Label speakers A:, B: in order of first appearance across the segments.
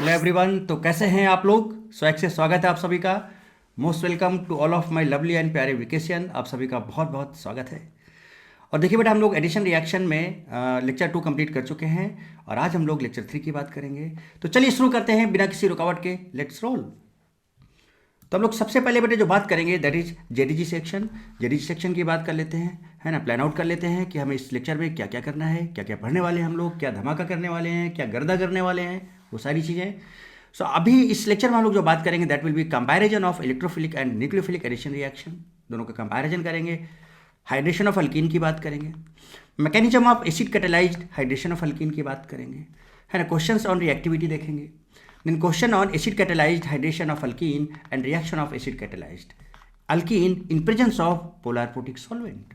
A: Hello everyone. तो कैसे हैं आप लोग? स्वैग से स्वागत है आप सभी का। Most welcome to all of my lovely and प्यारे वेकेशन। आप सभी का बहुत बहुत स्वागत है। और देखिए बेटा, हम लोग एडिशन रिएक्शन में लेक्चर 2 कंप्लीट कर चुके हैं और आज हम लोग लेक्चर 3 की बात करेंगे। तो चलिए शुरू करते हैं बिना किसी रुकावट के। Let's roll. तो हम लोग सबसे पहले बेटे जो बात करेंगे दैट इज जेडीजी सेक्शन। जेडीजी सेक्शन की बात कर लेते हैं, है ना। प्लान आउट कर लेते हैं कि हमें इस लेक्चर में क्या क्या करना है, क्या क्या पढ़ने वाले हैं हम लोग, क्या धमाका करने वाले हैं, क्या गर्दा करने वाले हैं, वो सारी चीज़ें। सो अभी इस लेक्चर में हम लोग जो बात करेंगे that will be comparison of electrophilic and nucleophilic addition reaction. दोनों का कंपैरिजन करेंगे। हाइड्रेशन ऑफ अल्कीन की बात करेंगे। Mechanism of acid catalysed hydration of alkene की बात करेंगे, है ना। क्वेश्चंस ऑन रिएक्टिविटी देखेंगे। Then question on acid catalysed hydration of alkene and reaction of acid catalysed alkene in presence of polar protic solvent.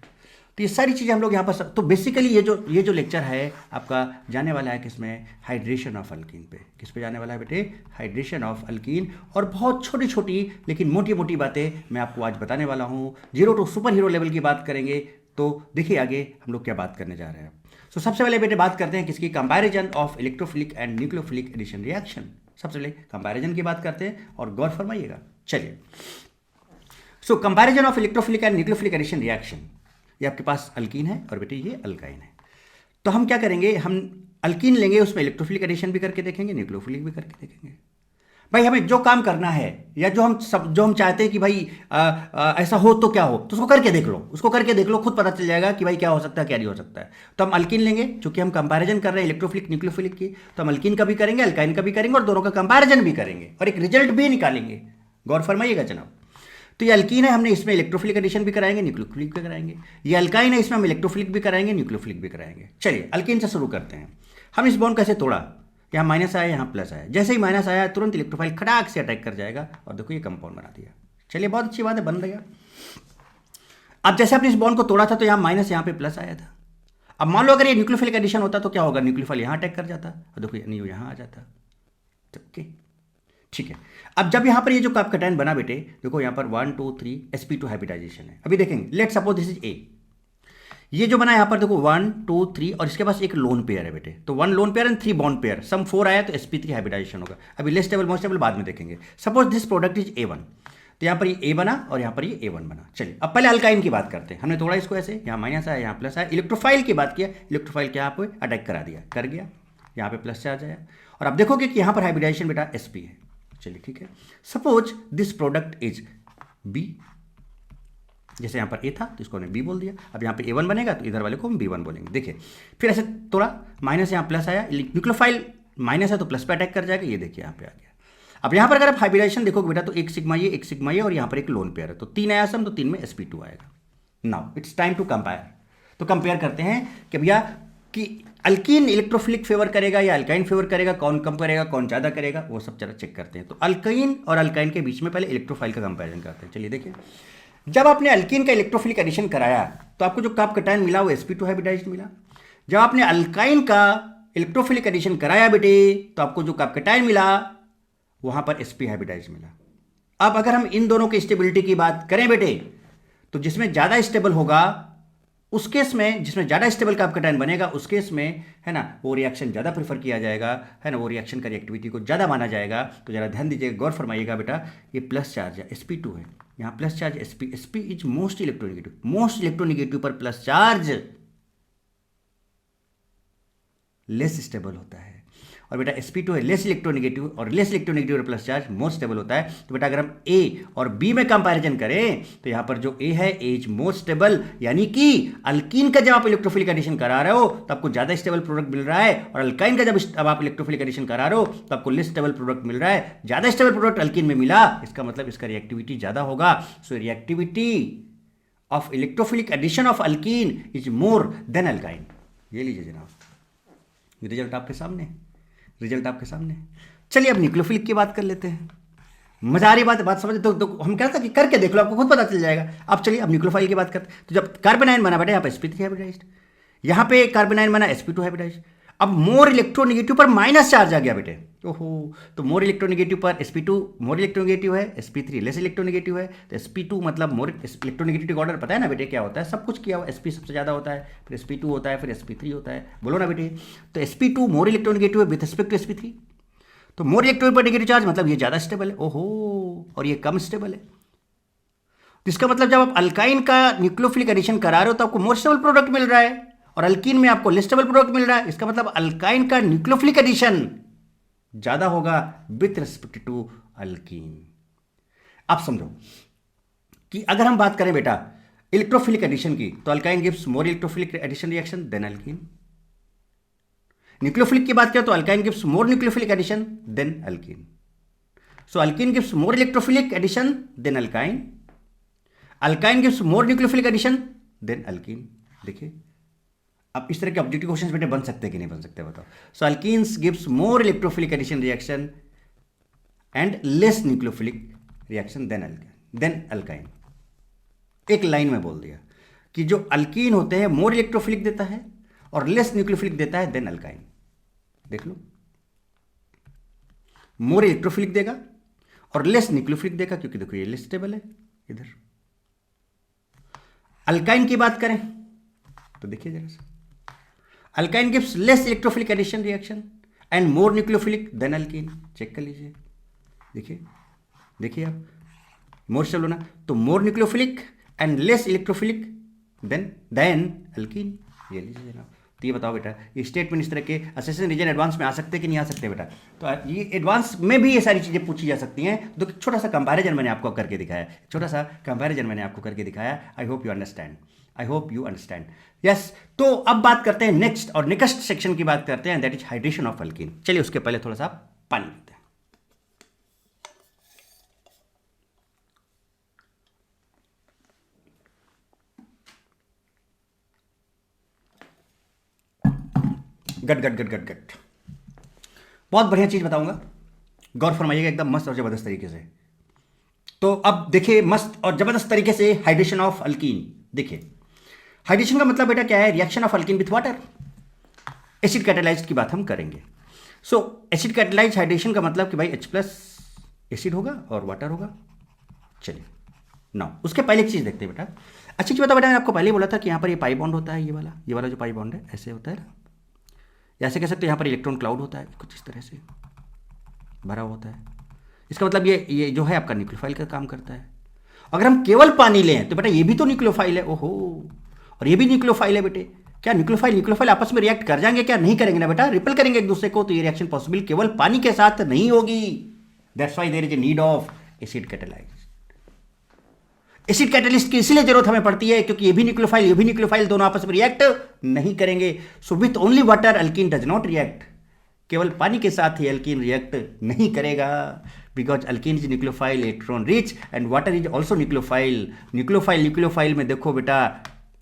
A: तो ये सारी चीज़ें हम लोग यहाँ पर तो बेसिकली ये जो लेक्चर है आपका जाने वाला है किसमें? हाइड्रेशन ऑफ अल्कीन पे। किस पे जाने वाला है बेटे? Hydration of alkyne. और बहुत छोटी छोटी लेकिन मोटी मोटी बातें मैं आपको आज बताने वाला हूँ। Zero to superhero level की बात करेंगे। तो देखिए आगे हम लोग क्या बात करने जा रहे हैं। सो सबसे पहले बेटे बात करते हैं किसकी? Comparison of electrophilic and nucleophilic addition reaction. सबसे पहले कंपैरिजन की बात करते हैं और गौर फरमाइएगा। चलिए, so comparison of electrophilic and nucleophilic addition reaction. ये आपके पास अल्कीन है और बेटे ये अल्काइन है। तो हम क्या करेंगे? हम अल्कीन लेंगे, उसमें इलेक्ट्रोफिलिक एडिशन भी करके देखेंगे, न्यूक्लियोफिलिक भी करके देखेंगे। भाई हमें जो काम करना है या जो हम चाहते हैं कि भाई ऐसा हो तो क्या हो, तो उसको करके देख लो। उसको करके देख लो, खुद पता चल जाएगा कि भाई क्या हो सकता है क्या नहीं हो सकता है। तो हम अल्कीन लेंगे, चूंकि हम कंपैरिजन कर रहे हैं इलेक्ट्रोफिलिक न्यूक्लियोफिलिक की, तो हम अल्कीन का भी करेंगे, अल्काइन का भी करेंगे और दोनों का कंपैरिजन भी करेंगे और एक रिजल्ट भी निकालेंगे। गौर फरमाइएगा जनाब। तो ये अल्कीन है, हमने इसमें इलेक्ट्रोफिलिक एडिशन भी कराएंगे, न्यूक्लियोफिलिक भी कराएंगे। ये अल्काइन है, इसमें हम इलेक्ट्रोफिलिक भी कराएंगे, न्यूक्लियोफिलिक भी कराएंगे। चलिए अल्कीन से शुरू करते हैं। हम इस बॉन्ड कैसे तोड़ा? यहाँ माइनस आया, यहाँ प्लस आया। जैसे ही माइनस आया तुरंत इलेक्ट्रोफाइल खटाक से अटैक कर जाएगा और देखो ये कंपाउंड बना दिया। चलिए बहुत अच्छी बात है, बन गया। अब जैसे आपने इस बॉन्ड को तोड़ा था तो यहाँ माइनस, यहाँ पे प्लस आया था। अब मान लो अगर ये न्यूक्लियोफिलिक एडिशन होता तो क्या होगा? न्यूक्लियोफाइल यहाँ अटैक कर जाता और देखो नहीं यहाँ आ जाता। ओके ठीक है। अब जब यहां पर ये जो कैटायन बना बेटे, देखो यहां पर 1 2 3 sp2 हाइब्रिडाइजेशन है। अभी देखेंगे, लेट सपोज दिस इज ए। ये जो बना यहां पर देखो 1 2 3 और इसके पास एक लोन पेयर है बेटे। तो 1 lone pair and 3 bond pair, sum 4 आया तो sp3 हाइब्रिडाइजेशन होगा। अभी लेस स्टेबल मोस्ट स्टेबल बाद में देखेंगे। Suppose this product is A1, तो यहां पर ये A बना और यहां पर ये A1 बना। चलिए अब पहले अल्काइन की बात करते हैं। हमने तोड़ा इसको ऐसे, यहां माइनस आया, यहां प्लस आया। इलेक्ट्रोफाइल की बात किया, इलेक्ट्रोफाइल क्या यहाँ पे अटैक करा दिया, कर गया, यहाँ पे प्लस चार्ज आया। और अब देखोगे कि यहां पर हाइब्रिडाइजेशन बेटा sp है। चलिए ठीक है। Suppose this product is B, जैसे यहां पर A था तो इसको हमने B बोल दिया। अब यहां पे A1 बनेगा तो इधर वाले को हम B1 बोलेंगे। देखिए फिर ऐसे थोड़ा माइनस, यहां प्लस आया, न्यूक्लियोफाइल माइनस है तो प्लस पे अटैक कर जाएगा। ये देखिए यहां पे आ गया। अब यहां पर अगर आप हाइब्रिडाइजेशन देखोगे बेटा तो एक सिग्मा ये, एक सिग्मा ये और यहां पर एक लोन पेयर है। तो 3 आया सम, तो 3 में sp2 आएगा। Now it's time to compare. तो कंपेयर करते हैं कि भैया कि अल्कीन इलेक्ट्रोफिलिक फेवर करेगा या अल्काइन फेवर करेगा, कौन कम करेगा, कौन ज़्यादा करेगा, वो सब जरा चेक करते हैं। तो अल्काइन और अल्काइन के बीच में पहले इलेक्ट्रोफाइल का कंपैरिजन करते हैं। चलिए देखिए, जब आपने अल्कीन का इलेक्ट्रोफिलिक एडिशन कराया तो आपको जो कैटायन मिला वो sp2 हाइब्रिडाइज्ड मिला। जब आपने अल्काइन का इलेक्ट्रोफिलिक एडिशन कराया बेटे तो आपको जो कैटायन मिला वहां पर sp हाइब्रिडाइज्ड मिला। अब अगर हम इन दोनों की स्टेबिलिटी की बात करें बेटे, तो जिसमें ज़्यादा स्टेबल होगा उस केस में, जिसमें ज़्यादा स्टेबल का कैटायन बनेगा उस केस में, है ना, वो रिएक्शन ज़्यादा प्रेफर किया जाएगा, है ना, वो रिएक्शन का रिएक्टिविटी को ज़्यादा माना जाएगा। तो ज़रा ध्यान दीजिएगा, गौर फरमाइएगा बेटा। ये प्लस चार्ज है, sp2 है, यहाँ plus charge sp is most electronegative. Most electronegative पर प्लस चार्ज लेस स्टेबल होता है। और बेटा sp2 है लेस इलेक्ट्रोनेगेटिव, और लेस इलेक्ट्रोनेगेटिव और प्लस चार्ज मोस्ट स्टेबल होता है। तो बेटा अगर हम A और B में कंपैरिजन करें तो यहां पर जो A है A इज मोस्ट स्टेबल, यानी कि अल्कीन का जब आप इलेक्ट्रोफिलिक एडिशन करा रहे हो तो आपको ज्यादा स्टेबल प्रोडक्ट मिल रहा है, और अल्काइन का जब आप इलेक्ट्रोफिलिक एडिशन करा रहे हो तो आपको लेस स्टेबल प्रोडक्ट मिल रहा है। ज्यादा स्टेबल प्रोडक्ट अल्कीन में मिला, इसका मतलब इसका रिएक्टिविटी ज्यादा होगा। So reactivity of electrophilic addition of alkene is more than alkyne. ये लीजिए जनाब, रिजल्ट आपके सामने, रिजल्ट आपके सामने। चलिए अब न्यूक्लियोफिलिक की बात कर लेते हैं। मजा आ रही बात समझ तो हम कहते हैं कि करके देख लो, आपको खुद पता चल जाएगा। अब चलिए अब न्यूक्लियोफाइल की बात करते हैं। तो जब कार्बोनाइन बना बेटा यहाँ पे sp3 हाइब्रिडाइज्ड, यहाँ पे कार्बोनाइन बना sp2 हाइब्रिडाइज्ड। अब मोर इलेक्ट्रोनेगेटिव पर माइनस चार्ज आ गया बेटे। ओहो, तो मोर इलेक्ट्रोनेगेटिव पर sp2 मोर इलेक्ट्रोनेगेटिव है, sp3 लेस इलेक्ट्रोनेगेटिव है। तो sp2 मतलब मोर इलेक्ट्रोनेगेटिव ऑर्डर पता है ना बेटे क्या होता है, सब कुछ किया हुआ। sp सबसे ज़्यादा होता है, फिर sp2 होता है, फिर sp3 होता है, बोलो ना बेटे। तो sp2 मोर इलेक्ट्रोनेगेटिव है विथ रिस्पेक्ट टू sp3। तो मोर इलेक्ट्रॉन पर नेगेटिव चार्ज मतलब ये ज़्यादा स्टेबल है, ओहो, और ये कम स्टेबल है। तो इसका मतलब जब आप अल्काइन का न्यूक्लियोफिलिक एडिशन करा रहे हो तो आपको मोर स्टेबल प्रोडक्ट मिल रहा है और अल्कीन में आपको लेस स्टेबल प्रोडक्ट मिल रहा है। इसका मतलब अल्काइन का न्यूक्लियोफिलिक एडिशन ज़्यादा होगा विथ रिस्पेक्ट टू अल्कीन। आप समझो कि अगर हम बात करें बेटा इलेक्ट्रोफिलिक एडिशन की, तो alkyne gives more electrophilic addition reaction than alkene. Nucleophilic की बात करें तो alkyne gives more nucleophilic addition than alkene. So alkene gives more electrophilic addition than alkyne, alkyne gives more nucleophilic addition than alkene. देखिए अब इस तरह के objective questions बेटे बन सकते हैं कि नहीं बन सकते बताओ। So alkenes gives more electrophilic addition reaction and less nucleophilic reaction than alkyne. एक लाइन में बोल दिया कि जो अल्कीन होते हैं मोर इलेक्ट्रोफिलिक देता है और लेस न्यूक्लियोफिलिक देता है देन अल्काइन। देख लो, मोर इलेक्ट्रोफिलिक देगा और लेस न्यूक्लियोफिलिक देगा, क्योंकि देखो ये लेस स्टेबल है। इधर अल्काइन की बात करें तो देखिए जरा सा, alkyne gives less electrophilic addition reaction and more nucleophilic than alkene. Check कर लीजिए, देखिए आप मोर स्टेबल होना तो more nucleophilic and less electrophilic than alkene. ये लीजिए जनाब। तो ये बताओ बेटा ये स्टेटमेंट इस तरह के असेशन रीजन एडवांस में आ सकते हैं कि नहीं आ सकते बेटा? तो ये एडवांस में भी ये सारी चीज़ें पूछी जा सकती हैं। तो छोटा सा कंपैरिजन मैंने आपको करके दिखाया, I hope you understand. Yes, तो अब बात करते हैं नेक्स्ट और नेक्स्ट सेक्शन की बात करते हैं, that is hydration of alkyne. चलिए उसके पहले थोड़ा सा पानी पीते हैं। गट बहुत बढ़िया चीज बताऊंगा, गौर फरमाइएगा एकदम मस्त और जबरदस्त तरीके से। तो अब देखिए मस्त और जबरदस्त तरीके से हाइड्रेशन ऑफ अल्कीन। देखिए हाइड्रेशन का मतलब बेटा क्या है? Reaction of alkyne with water. Acid catalysed की बात हम करेंगे। सो एसिड कैटालाइज्ड हाइड्रेशन का मतलब कि भाई H+ एसिड होगा और वाटर होगा। चलिए नाउ उसके पहले एक चीज देखते हैं बेटा। अच्छी चीज बता बेटा, मैंने आपको पहले ही बोला था कि यहाँ पर ये पाई बॉन्ड होता है, ये वाला जो पाई बॉन्ड है ऐसे होता है ना, ऐसे कह सकते हैं। यहाँ पर इलेक्ट्रॉन क्लाउड होता है कुछ इस तरह से भरा होता है। इसका मतलब ये जो है आपका न्यूक्लियोफाइल का काम करता है। अगर हम केवल पानी लें तो बेटा ये भी तो न्यूक्लियोफाइल है, ओहो, और ये भी न्यूक्लियोफाइल है बेटे। क्या न्यूक्लियोफाइल आपस में रिएक्ट कर जाएंगे? क्या नहीं करेंगे ना बेटा, रिपेल करेंगे एक दूसरे को। तो ये रिएक्शन पॉसिबल केवल पानी के साथ नहीं होगी। That's why there is a need of acid catalyse. Acid catalyst की इसलिए जरूरत हमें पड़ती है क्योंकि ये भी न्यूक्लियोफाइल दोनों आपस में रिएक्ट नहीं करेंगे। So with only water alkyne does not react. केवल पानी के साथ ही अल्कीन रिएक्ट नहीं करेगा, because alkene is nucleophile electron rich and water is also nucleophile. Nucleophile में देखो बेटा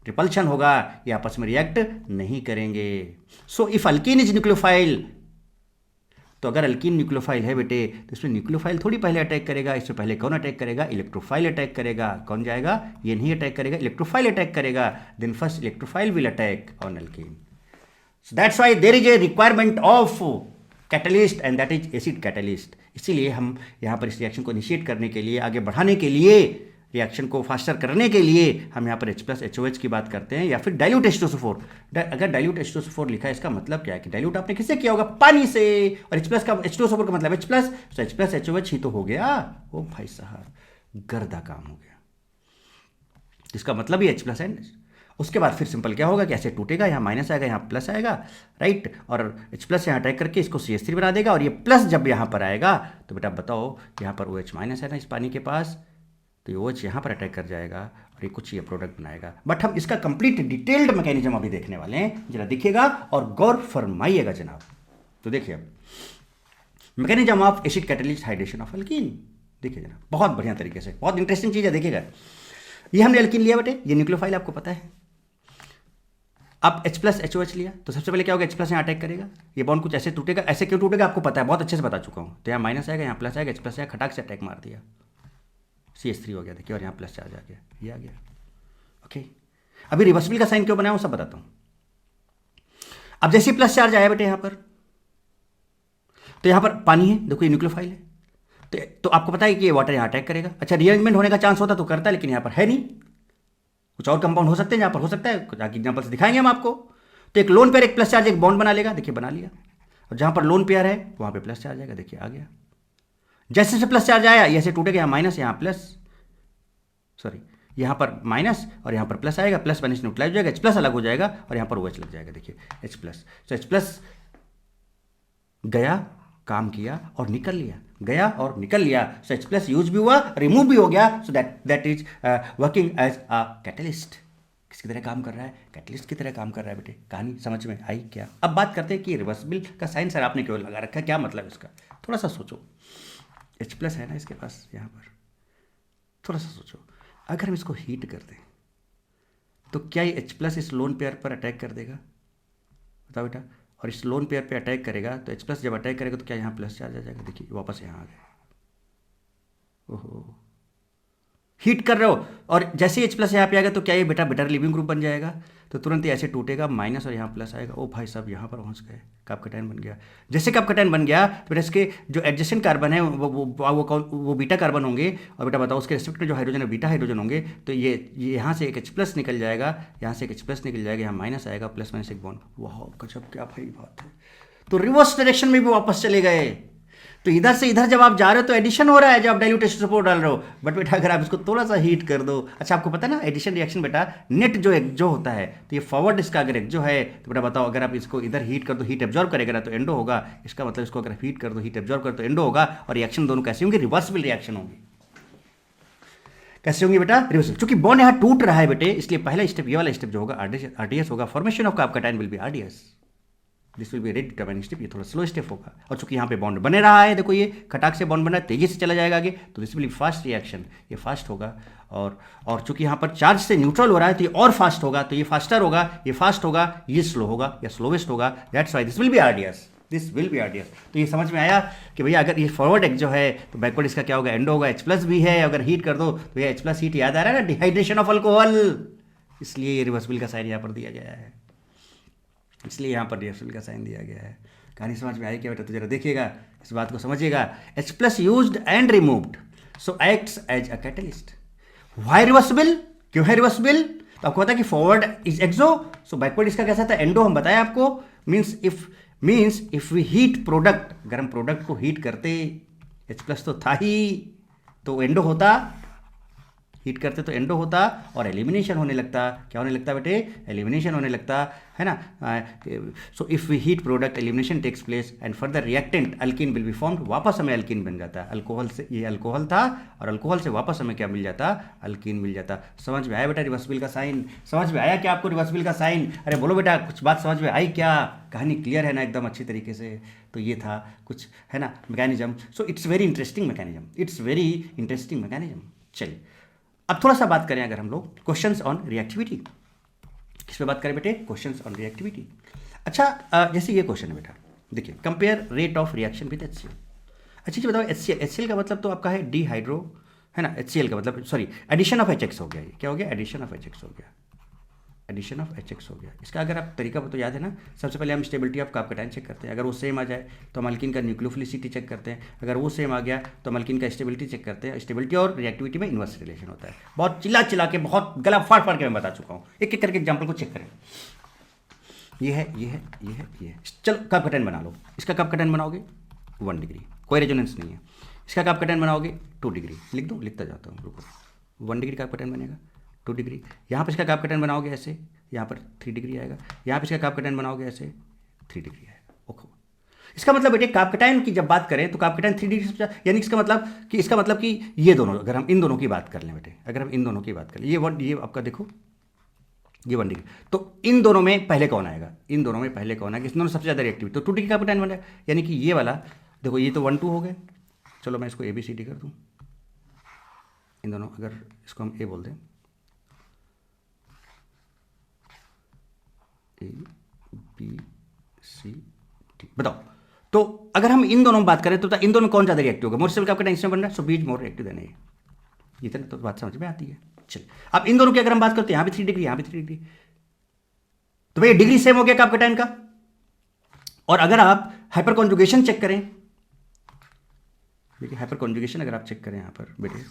A: रिपल्शन होगा, ये आपस में रिएक्ट नहीं करेंगे। So if alkene is nucleophile, तो अगर अल्कीन न्यूक्लियोफाइल है बेटे तो इसमें न्यूक्लियोफाइल थोड़ी पहले अटैक करेगा। इससे पहले कौन अटैक करेगा? इलेक्ट्रोफाइल अटैक करेगा। कौन जाएगा? ये नहीं अटैक करेगा, इलेक्ट्रोफाइल अटैक करेगा। Then first electrophile will attack on alkene. So that's why there is a requirement of catalyst and that is acid catalyst. इसीलिए हम यहाँ पर इस रिएक्शन को इनिशिएट करने के लिए, आगे बढ़ाने के लिए, रिएक्शन को फास्टर करने के लिए हम यहाँ पर H+HOH की बात करते हैं, या फिर डाइल्यूट H2SO4। अगर डाइल्यूट H2SO4 लिखा है इसका मतलब क्या है कि डाइल्यूट आपने किससे किया होगा? पानी से। और H+ का H2SO4 का मतलब H+, तो H+HOH ही तो हो गया। ओ भाई साहब गर्दा काम हो गया। इसका मतलब ही H+ है। उसके बाद फिर सिंपल क्या होगा कि ऐसे टूटेगा, यहाँ माइनस आएगा, यहाँ प्लस आएगा, राइट, और H+ यहाँ अटैक करके इसको CH3 बना देगा। और ये प्लस जब यहाँ पर आएगा तो बेटा बताओ यहाँ पर OH- है ना इस पानी के पास, तो ये OH यहाँ पर अटैक कर जाएगा और ये कुछ ये प्रोडक्ट बनाएगा। बट हम इसका कंप्लीट डिटेल्ड मैकेनिज्म अभी देखने वाले हैं, जरा देखिएगा और गौर फरमाइएगा जनाब। तो देखिए अब mechanism of acid catalyst hydration of alkyne, देखिए जनाब बहुत बढ़िया तरीके से, बहुत इंटरेस्टिंग चीज़ है। देखिएगा ये हमने अल्कीन लिया बेटे, ये न्यूक्लियोफाइल आपको पता है। अब H+HOH लिया तो सबसे पहले क्या होगा? H+ यहाँ अटैक करेगा, ये बॉन्ड कुछ ऐसे टूटेगा। ऐसे क्यों टूटेगा आपको पता है, बहुत अच्छे से बता चुका हूँ। तो यहाँ माइनस आएगा, यहाँ प्लस आएगा, H+ आएगा, खटाक से अटैक मार दिया, CH3 हो गया देखिए, और यहाँ प्लस चार्ज आ गया, ये आ गया। ओके, अभी रिवर्सिबल का साइन क्यों बनाया हूँ सब बताता हूँ। अब जैसे प्लस चार्ज आया बेटे यहाँ पर, तो यहाँ पर पानी है, देखो ये न्यूक्लियोफाइल है, तो आपको पता है कि ये वाटर यहाँ अटैक करेगा। अच्छा रीअरेंजमेंट होने का चांस होता तो करता, लेकिन यहाँ पर है नहीं। कुछ और कंपाउंड हो सकते हैं यहाँ पर, हो सकता है, कुछ एग्जाम्पल से दिखाएंगे हम आपको। तो एक लोन पेयर एक प्लस चार्ज एक बॉन्ड बना लेगा, देखिए बना लिया। और जहाँ पर लोन पेयर है वहाँ पे प्लस चार्ज आएगा, देखिए आ गया। जैसे जैसे प्लस चार्ज आया ऐसे टूटेगा, यहाँ माइनस, यहाँ प्लस, सॉरी यहाँ पर माइनस और यहाँ पर प्लस आएगा, प्लस माइनस न्यूट्रलाइज हो जाएगा, एच प्लस अलग हो जाएगा और यहाँ पर ओ एच लग जाएगा, देखिए एच प्लस। तो एच प्लस गया, काम किया और निकल लिया, गया और निकल लिया। सो एच प्लस यूज भी हुआ, रिमूव भी हो गया। So that is working as a catalyst. किसकी तरह काम कर रहा है? कैटलिस्ट की तरह काम कर रहा है बेटे। कहानी समझ में आई क्या? अब बात करते हैं कि रिवर्सिबल का साइन सर आपने क्यों लगा रखा है, क्या मतलब इसका? थोड़ा सा सोचो। एच प्लस है ना इसके पास यहाँ पर, थोड़ा सा सोचो। अगर हम इसको हीट कर दें तो क्या ये एच प्लस इस लोन पेयर पर अटैक कर देगा? बताओ बेटा। और इस लोन पेयर पे अटैक करेगा तो एच प्लस जब अटैक करेगा तो क्या यहाँ प्लस चार्ज आ जाएगा? देखिए वापस यहाँ आ गया। ओहो, हीट कर रहे हो और जैसे एच प्लस यहाँ पे आएगा तो क्या ये बेटा बेटर लिविंग ग्रुप बन जाएगा? तो तुरंत ही ऐसे टूटेगा, माइनस और यहाँ प्लस आएगा। ओ भाई साहब यहाँ पर पहुँच गए, कपकटायन बन गया। जैसे कपकटायन बन गया तो बेटा इसके जो एडजेसेंट कार्बन है वो बीटा कार्बन होंगे। और बेटा बताओ उसके रेस्पेक्ट में जो हाइड्रोजन है बीटा हाइड्रोजन होंगे। तो ये यहाँ से एक एच प्लस निकल जाएगा, यहाँ से एक एच प्लस निकल जाएगा, यहाँ माइनस आएगा, प्लस माइनस एक बॉन्ड। वाह गजब, क्या भाई बात है। तो रिवर्स डायरेक्शन में भी वापस चले गए। तो इधर से इधर जब आप जा रहे हो तो एडिशन हो रहा है जब आप डाइल्यूट H2SO4 डाल रहे हो। बट बेटा अगर आप इसको थोड़ा सा हीट कर दो, अच्छा आपको पता है ना एडिशन रिएक्शन बेटा नेट जो होता है, तो ये फॉरवर्ड इसका अगर एक जो है तो बेटा बताओ अगर आप इसको इधर हीट कर दो, हीट एब्जॉर्ब करेगा ना तो एंडो होगा। इसका मतलब इसको अगर हीट कर दो, हीट एब्जॉर्ब कर तो एंडो होगा। और रिएक्शन दोनों कैसी होंगी? रिवर्सिबल रिएक्शन होंगी। कैसे होंगी बेटा? रिवर्सिबल। क्योंकि बॉन्ड यहाँ टूट रहा है बेटे, इसलिए पहला स्टेप ये वाला स्टेप जो होगा आरडीएस होगा। Formation of carbocation will be RDS. This will be rate determining step. ये थोड़ा स्लो स्टेप होगा। और चूंकि यहाँ पे बॉन्ड बने रहा है, देखो ये खटाक से बॉन्ड बन रहा है, तेजी से चला जाएगा आगे, तो this will B fast reaction, ये फास्ट होगा। और चूंकि यहाँ पर चार्ज से न्यूट्रल हो रहा है तो ये और फास्ट होगा, तो ये फास्टर होगा, ये फास्ट होगा, ये स्लो होगा या स्लोवेस्ट होगा। That's why this will be RDS, this will be RDS. तो ये समझ में आया कि भैया अगर ये फॉरवर्ड एक जो है तो बैकवर्ड इसका क्या होगा? एंडो होगा। एच प्लस भी है, अगर हीट कर दो तो ये एच प्लस हीट याद आ रहा है ना, डिहाइड्रेशन ऑफ अल्कोहल, इसलिए ये रिवर्सिबल का साइन यहाँ पर दिया गया है, इसलिए यहाँ पर रिवर्सिबल का साइन दिया गया है। कहानी समझ में आई क्या बेटा? तो जरा देखिएगा, इस बात को समझिएगा। H plus used and removed so acts as a catalyst. Why reversible? क्यों है रिवर्सिबल? तो आपको पता है कि forward is exo, so backward इसका कैसा था? एंडो। हम बताया आपको, means if we heat product, अगर हम प्रोडक्ट को हीट करते, एच प्लस तो था ही, तो एंडो होता, हीट करते तो एंडो होता और एलिमिनेशन होने लगता। क्या होने लगता बेटे? एलिमिनेशन होने लगता है ना। So if we heat product, elimination takes place and further reactant alkene will be formed. वापस हमें अल्कीन बन जाता। अल्कोहल से, ये अल्कोहल था और अल्कोहल से वापस हमें क्या मिल जाता? अल्कीन मिल जाता। समझ में आया बेटा रिवर्सिबल का साइन? समझ में आया क्या आपको रिवर्सिबल का साइन? अरे बोलो बेटा, कुछ बात समझ में आई क्या? कहानी क्लियर है ना एकदम अच्छी तरीके से? तो ये था कुछ है ना mechanism. So it's very interesting mechanism, it's very interesting mechanism. चलिए अब थोड़ा सा बात करें अगर हम लोग क्वेश्चंस ऑन रिएक्टिविटी। किस पे बात करें बेटे? Questions on reactivity. अच्छा जैसे ये क्वेश्चन है बेटा, देखिए compare rate of reaction with HCl। अच्छा जी बताओ, HCl का मतलब तो आपका है डी हाइड्रो, है ना। HCl का मतलब सॉरी एडिशन ऑफ HX हो गया। ये क्या हो गया? एडिशन ऑफ HX हो गया, एडिशन ऑफ HX हो गया। इसका अगर आप तरीका तो याद है ना, सबसे पहले हम स्टेबिलिटी ऑफ कपकटायन चेक करते हैं। अगर वो सेम आ जाए तो हम अल्कीन का न्यूक्लियोफिलिसिटी चेक करते हैं। अगर वो सेम आ गया तो हम अल्कीन का स्टेबिलिटी चेक करते हैं। स्टेबिलिटी और रिएक्टिविटी में इन्वर्स रिलेशन होता है। बहुत चिल्ला के, बहुत गला फाड़ फाड़ के मैं बता चुका हूँ। एक एक करके एग्जाम्पल को चेक करें। ये है, ये है, ये है, ये है। चलो कपकटायन बना लो। इसका कपकटायन बनाओगे 1 डिग्री, कोई रेजोनेंस नहीं है। इसका कपकटायन बनाओगे 2 डिग्री, लिख दो, लिखता जाता हूँ, रुको। 1 डिग्री कपकटायन बनेगा, 2 डिग्री। यहाँ पर इसका कपकटायन बनाओगे ऐसे, यहाँ पर 3 डिग्री आएगा। यहाँ पर इसका कपकटायन बनाओगे ऐसे, 3 डिग्री आएगा। ओके, इसका मतलब बेटे कपकटायन की जब बात करें तो कपकटायन 3 डिग्री से, यानी इसका मतलब कि ये दोनों, अगर हम इन दोनों की बात कर लें बेटे, अगर हम इन दोनों की बात कर लें, ये आपका देखो ये 1 डिग्री, तो इन दोनों में पहले कौन आएगा? इन दोनों में पहले कौन आएगा? इस दोनों सबसे ज़्यादा रिएक्टिव, तो 2 डिग्री कपकटायन बनेगा। यानी कि ये वाला देखो, ये तो 1 2 हो गए। चलो मैं इसको ABCD कर दूँ। इन दोनों, अगर इसको हम A बोल दें, ABCD, बताओ। तो अगर हम इन दोनों में बात करें तो इन दोनों में कौन ज़्यादा रिएक्टिव होगा? मोर स्टेबल कपकटायन इसमें बन रहा है, so B is more reactive than A. इतना तो बात समझ में आती है। चलिए अब इन दोनों की अगर हम बात करते हैं, यहाँ भी 3 डिग्री, यहाँ भी 3 डिग्री, तो भाई डिग्री सेम हो गया कपकटायन का। और अगर आप हाइपर कॉन्जुगेशन चेक करें, देखिए हाइपर कॉन्जुगेशन अगर आप चेक करें यहाँ पर बेटे,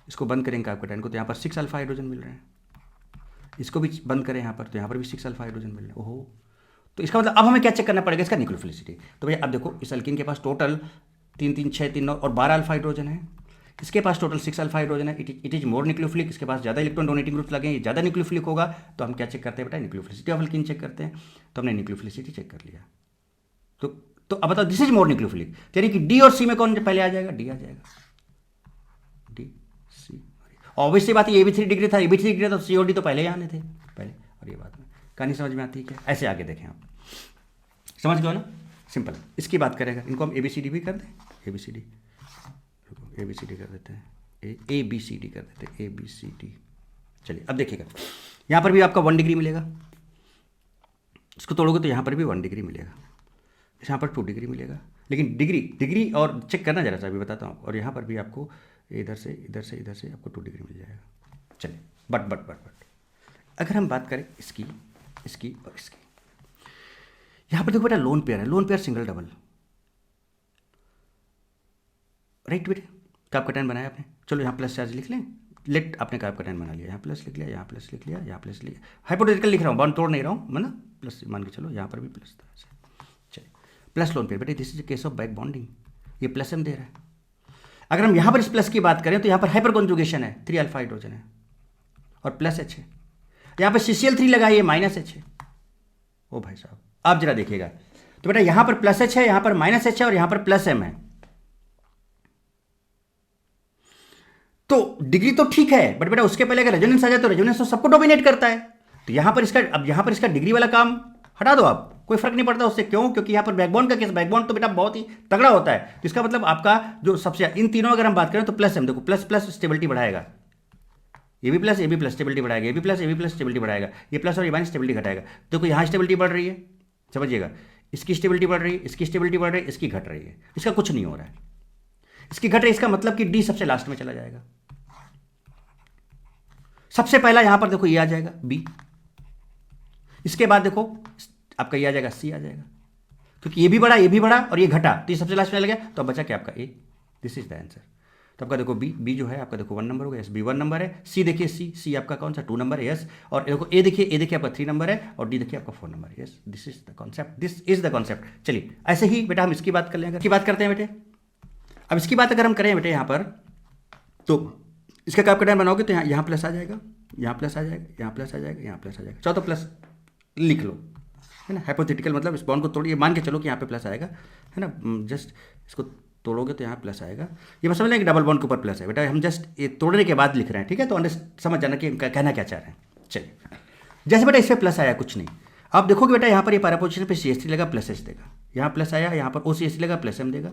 A: इसको बंद करें कपकटायन को तो यहाँ पर 6 अल्फा हाइड्रोजन मिल रहे हैं। इसको भी बंद करें यहाँ पर तो यहाँ पर भी 6 अल्फा हाइड्रोजन मिल रहे हैं। ओहो, तो इसका मतलब अब हमें क्या चेक करना पड़ेगा, इसका न्यूक्लियोफिलिसिटी। तो भैया अब देखो इस अल्कीन के पास टोटल 3 3 6 3 9 और 12 अल्फा हाइड्रोजन है, इसके पास टोटल 6 अल्फा हाइड्रोजन है। इट इज मोर न्यूक्लियोफिलिक, इसके पास ज़्यादा इलेक्ट्रॉन डोनेटिंग ग्रुप्स लगे हैं, ये ज़्यादा न्यूक्लियोफिलिक होगा। तो हम क्या चेक करते हैं बेटा, न्यूक्लियोफिलिसिटी ऑफ अल्कीन चेक करते हैं। तो हमने न्यूक्लियोफिलिसिटी चेक कर लिया। तो अब बताओ दिस इज मोर न्यूक्लियोफिलिक, यानी कि डी और सी में कौन पहले आ जाएगा, डी आ जाएगा, डी सी। ऑब्वियसली बात ये भी 3 डिग्री था, ये भी 3 डिग्री था, तो सी और डी तो पहले ही आने थे पहले। और ये बात में कहानी समझ में आती है क्या, ऐसे आगे देखें आप, समझ गए ना, सिंपल। इसकी बात करेगा, इनको हम ए बी सी डी भी कर दें, A B C D, A B C D कर देते हैं, ए बी सी डी कर देते हैं, ए बी सी डी। चलिए अब देखिएगा, यहाँ पर भी आपका 1 डिग्री मिलेगा, इसको तोड़ोगे तो यहाँ पर भी 1 डिग्री मिलेगा, यहाँ पर 2 डिग्री मिलेगा। लेकिन डिग्री और चेक करना जरा सा, अभी बताता हूँ। और यहाँ पर भी आपको इधर से आपको 2 डिग्री मिल जाएगा। चलिए बट अगर हम बात करें इसकी और इसकी, यहाँ पर देखो बेटा लोन पेयर है, lone pair single double, right बेटे। कार्ब कैटायन बनाया आपने, चलो यहाँ प्लस चार्ज लिख लें, लेट आपने कार्ब कैटायन बना लिया, यहाँ प्लस लिख लिया, यहाँ प्लस लिख लिया, यहाँ प्लस लिख लिया, हाइपोथेटिकल लिख रहा हूँ, बॉन्ड तोड़ नहीं रहा हूँ मैं ना, प्लस मान के चलो, यहाँ पर भी प्लस था। चलिए प्लस लोन पेयर बेटे, this is case of back bonding, ये प्लस एम दे रहा है। अगर हम यहाँ पर इस प्लस की बात करें तो यहाँ पर हाइपर कॉन्जुगेशन है, 3 अल्फा हाइड्रोजन है और प्लस एच है, यहाँ पर CCl3 लगा है, ये माइनस एच है। ओ भाई साहब आप जरा देखिएगा, तो बेटा यहाँ पर प्लस एच है, यहाँ पर माइनस एच है और यहाँ पर प्लस एम है। तो डिग्री तो ठीक है, बट बेटा उसके पहले अगर रेजोनेंस आ जाए तो रेजोनेंस तो सबको डोमिनेट करता है। तो यहाँ पर इसका डिग्री वाला काम हटा दो आप, कोई फर्क नहीं पड़ता उससे। क्यों? क्योंकि यहाँ पर बैकबॉन्ड का केस, बैकबॉन्ड तो बेटा बहुत ही तगड़ा होता है। तो इसका मतलब आपका जो सबसे, इन तीनों अगर हम बात करें तो प्लस एम, देखो प्लस प्लस स्टेबिलिटी बढ़ाएगा, ये भी प्लस स्टेबिलिटी बढ़ाएगा, ये भी प्लस स्टेबिलिटी बढ़ाएगा, ये प्लस और ये माइनस स्टेबिलिटी घटाएगा। देखो यहाँ स्टेबिलिटी बढ़ रही है, समझिएगा, इसकी स्टेबिलिटी बढ़ रही है, इसकी स्टेबिलिटी बढ़ रही है, इसकी घट रही है, इसका कुछ नहीं हो रहा है, इसकी घट रही है। इसका मतलब कि डी सबसे लास्ट में चला जाएगा। सबसे पहला यहां पर देखो ये आ जाएगा बी, इसके बाद देखो आपका ये आ जाएगा, सी आ जाएगा, क्योंकि ये भी बढ़ा और ये घटा, तो ये सबसे लास्ट में चला गया। तो अब बचा क्या आपका ए, दिस इज द आंसर। तो आपका देखो बी जो है आपका देखो 1 नंबर हो गया, यस बी 1 नंबर है। सी देखिए, सी आपका कौन सा 2 नंबर है, यस। और देखो ए देखिए आपका 3 नंबर है, और डी देखिए आपका 4 नंबर है, yes. This is the concept. चलिए ऐसे ही बेटा हम इसकी बात कर लेंगे, इसकी बात करते हैं बेटे। अब इसकी बात अगर हम करें बेटे यहाँ पर, तो इसका कार्ब कैटायन बनाओगे तो यहाँ प्लस आ जाएगा, यहाँ प्लस आ जाएगा, यहाँ प्लस आ जाएगा, यहाँ प्लस आ जाएगा। चलो तो प्लस लिख लो, है ना, हाइपोथेटिकल मतलब इस बॉन्ड को तोड़िए, मान के चलो कि यहाँ पे प्लस आएगा, है ना, जस्ट इसको तोड़ोगे तो यहाँ प्लस आएगा। ये बस समझ लें कि डबल बॉन्ड के ऊपर प्लस है बेटा, हम जस्ट ये तोड़ने के बाद लिख रहे हैं, ठीक है। तो समझ जाना कि कहना क्या चाह रहे हैं। चलिए जैसे बेटा इस पर प्लस आया, कुछ नहीं, आप देखोगे बेटा यहाँ पर ये पैरा पोजीशन पे CH3 लगा, प्लस एच देगा, यहाँ प्लस आया, यहाँ पर OCH लगा, प्लस एम देगा,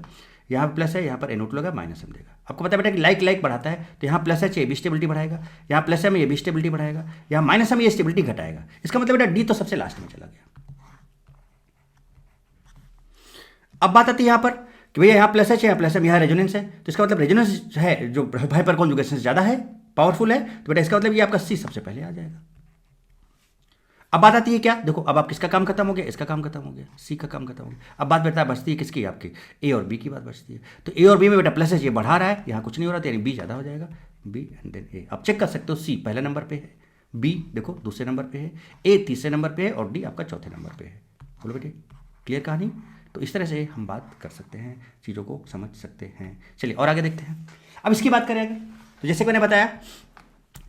A: यहाँ पर प्लस है, यहाँ पर NO2 लगा, माइनस एम देगा। आपको पता है बेटा कि लाइक बढ़ाता है, तो यहाँ प्लस एच ये भी स्टेबिलिटी बढ़ाएगा, यहाँ प्लस एम ये भी स्टेबिलिटी बढ़ाएगा, यहाँ माइनस एम ये स्टेबिलिटी घटाएगा। इसका मतलब बेटा डी तो सबसे लास्ट में चला गया। अब बात आती है यहाँ पर कि भैया यहाँ प्लस एच है, यहाँ प्लस एम, यहाँ रेजोनेंस है, तो इसका मतलब रेजोनेंस है जो हाइपर कॉन्जुगेशन से ज़्यादा है, पावरफुल है, तो बेटा इसका मतलब ये आपका सी सबसे पहले आ जाएगा। अब बात आती है क्या, देखो अब आप किसका काम खत्म हो गया, इसका काम खत्म हो गया, सी का काम खत्म हो गया। अब बात बेटा बचती है किसकी, आपकी ए और बी की बात बचती है। तो ए और बी में बेटा प्लस एच ये बढ़ा रहा है, यहाँ कुछ नहीं हो रहा, तो यानी बी ज़्यादा हो जाएगा, बी एंड देन ए। आप चेक कर सकते हो, सी पहले नंबर पे है, बी देखो दूसरे नंबर पे है, ए तीसरे नंबर पे है और डी आपका चौथे नंबर पे है। बोलो बेटे क्लियर कहानी। तो इस तरह से हम बात कर सकते हैं, चीज़ों को समझ सकते हैं। चलिए और आगे देखते हैं। अब इसकी बात करेंगे तो जैसे मैंने बताया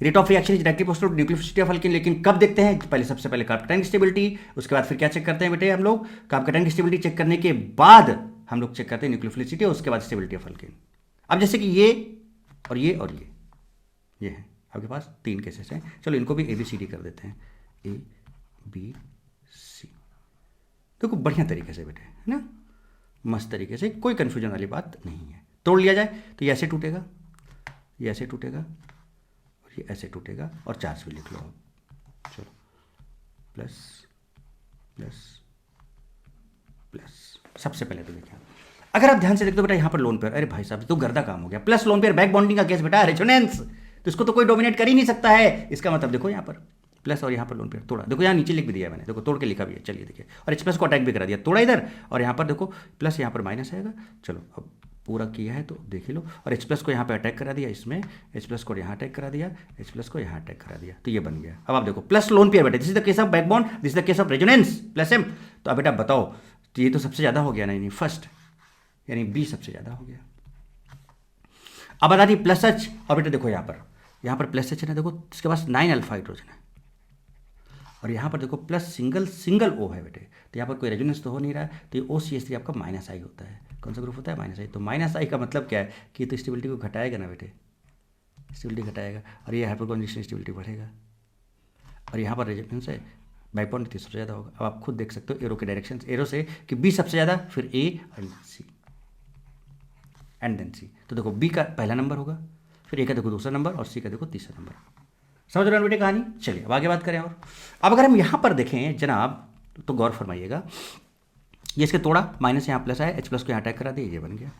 A: rate of reaction is directly proportional to nucleophilicity of alkene. लेकिन कब देखते हैं, पहले सबसे पहले कार्ब कैटायन की स्टेबिलिटी, उसके बाद फिर क्या चेक करते हैं बेटे हम लोग, कार्ब कैटायन की स्टेबिलिटी चेक करने के बाद हम लोग चेक करते हैं न्यूक्लियोफिलिसिटी और उसके बाद स्टेबिलिटी ऑफ अल्कीन। अब जैसे कि ये और ये और ये है आपके पास 3 केसेस हैं। चलो इनको भी ABCD कर देते हैं, ABC। देखो बढ़िया तरीके से बेटे, है ना, मस्त तरीके से, कोई कंफ्यूजन वाली बात नहीं है। तोड़ लिया जाए तो ये ऐसे टूटेगा, ये ऐसे टूटेगा और ये ऐसे टूटेगा, और चार्ज भी लिख लो आप। चलो प्लस प्लस प्लस। सबसे पहले तो देखिए, अगर आप ध्यान से देखते हो बेटा यहाँ पर लोन पेयर, अरे भाई साहब तो गर्दा काम हो गया, plus lone pair back bonding का केस बेटा, रेजोनेंस, तो इसको तो कोई डोमिनेट कर ही नहीं सकता है। इसका मतलब देखो यहाँ पर प्लस और यहाँ पर लोन पेयर तोड़ा, देखो यहाँ नीचे लिख भी दिया मैंने, देखो तोड़ के लिखा भी है। चलिए देखिए, और H+ को अटैक भी करा दिया, तोड़ा इधर, और यहाँ पर देखो प्लस, यहाँ पर माइनस आएगा। चलो अब पूरा किया है तो देख ही लो। और H प्लस को यहाँ पे अटैक करा दिया, इसमें H प्लस को यहाँ अटैक करा दिया, H प्लस को यहाँ अटैक करा दिया, तो ये बन गया। अब आप देखो प्लस लोन पेयर बेटे, this is the case of back bond, this is the case of resonance plus M। तो अब बेटा बताओ, तो ये तो सबसे ज़्यादा हो गया ना, यानी फर्स्ट, यानी B सबसे ज़्यादा हो गया। अब बता दी प्लस H, और बेटा देखो यहाँ पर प्लस H है ना, देखो इसके पास 9 अल्फा हाइड्रोजन है, और यहाँ पर देखो प्लस सिंगल O है बेटे, तो यहाँ पर कोई रेजोनेंस तो हो नहीं रहा है, तो ये OCH3 आपका माइनस आई होता है। कौन सा ग्रुप होता है? माइनस आई। तो माइनस आई का मतलब क्या है कि तो स्टेबिलिटी को घटाएगा ना बेटे, स्टेबिलिटी घटाएगा, और ये हाइपरकॉन्जुगेशन स्टेबिलिटी बढ़ेगा, और यहाँ पर रेजोनेंस है, बैक बॉन्ड सबसे ज़्यादा होगा। अब आप खुद देख सकते हो एरो के डायरेक्शन, एरो से कि B सबसे ज़्यादा, फिर A एंड देन C। तो देखो B का पहला नंबर होगा, फिर A का देखो दूसरा नंबर, और C का देखो तीसरा नंबर। समझ रहे हो बेटे कहानी? चलिए अब आगे बात करें। और अब अगर हम यहाँ पर देखें जनाब, तो गौर फरमाइएगा, ये इसके तोड़ा, माइनस यहाँ प्लस आया, H प्लस को यहाँ अटैक करा दिया, ये बन गया।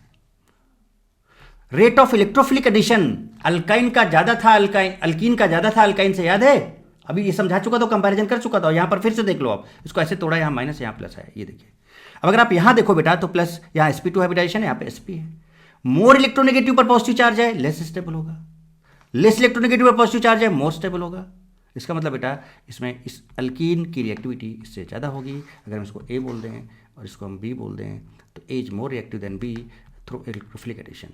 A: Rate of electrophilic addition, alkyne का ज़्यादा था, अल्कीन का ज़्यादा था अल्काइन से, याद है? अभी ये समझा चुका था, कंपैरिजन कर चुका था, यहाँ पर फिर से देख लो आप, इसको ऐसे तोड़ा, यहाँ माइनस यहाँ प्लस आया, ये देखिए। अब अगर आप यहाँ देखो बेटा, तो प्लस यहाँ sp2 हाइब्रिडाइजेशन है, यहाँ पे sp है। मोर इलेक्ट्रोनेगेटिव पर पॉजिटिव चार्ज है, लेस स्टेबल होगा, लेस इलेक्ट्रोनेगेटिव पर पॉजिटिव चार्ज है, मोर स्टेबल होगा। इसका मतलब बेटा इसमें इस अल्कीन की रिएक्टिविटी इससे ज़्यादा होगी। अगर हम इसको A बोल दें और इसको हम B बोल दें, तो A is more reactive than B through electrophilic addition,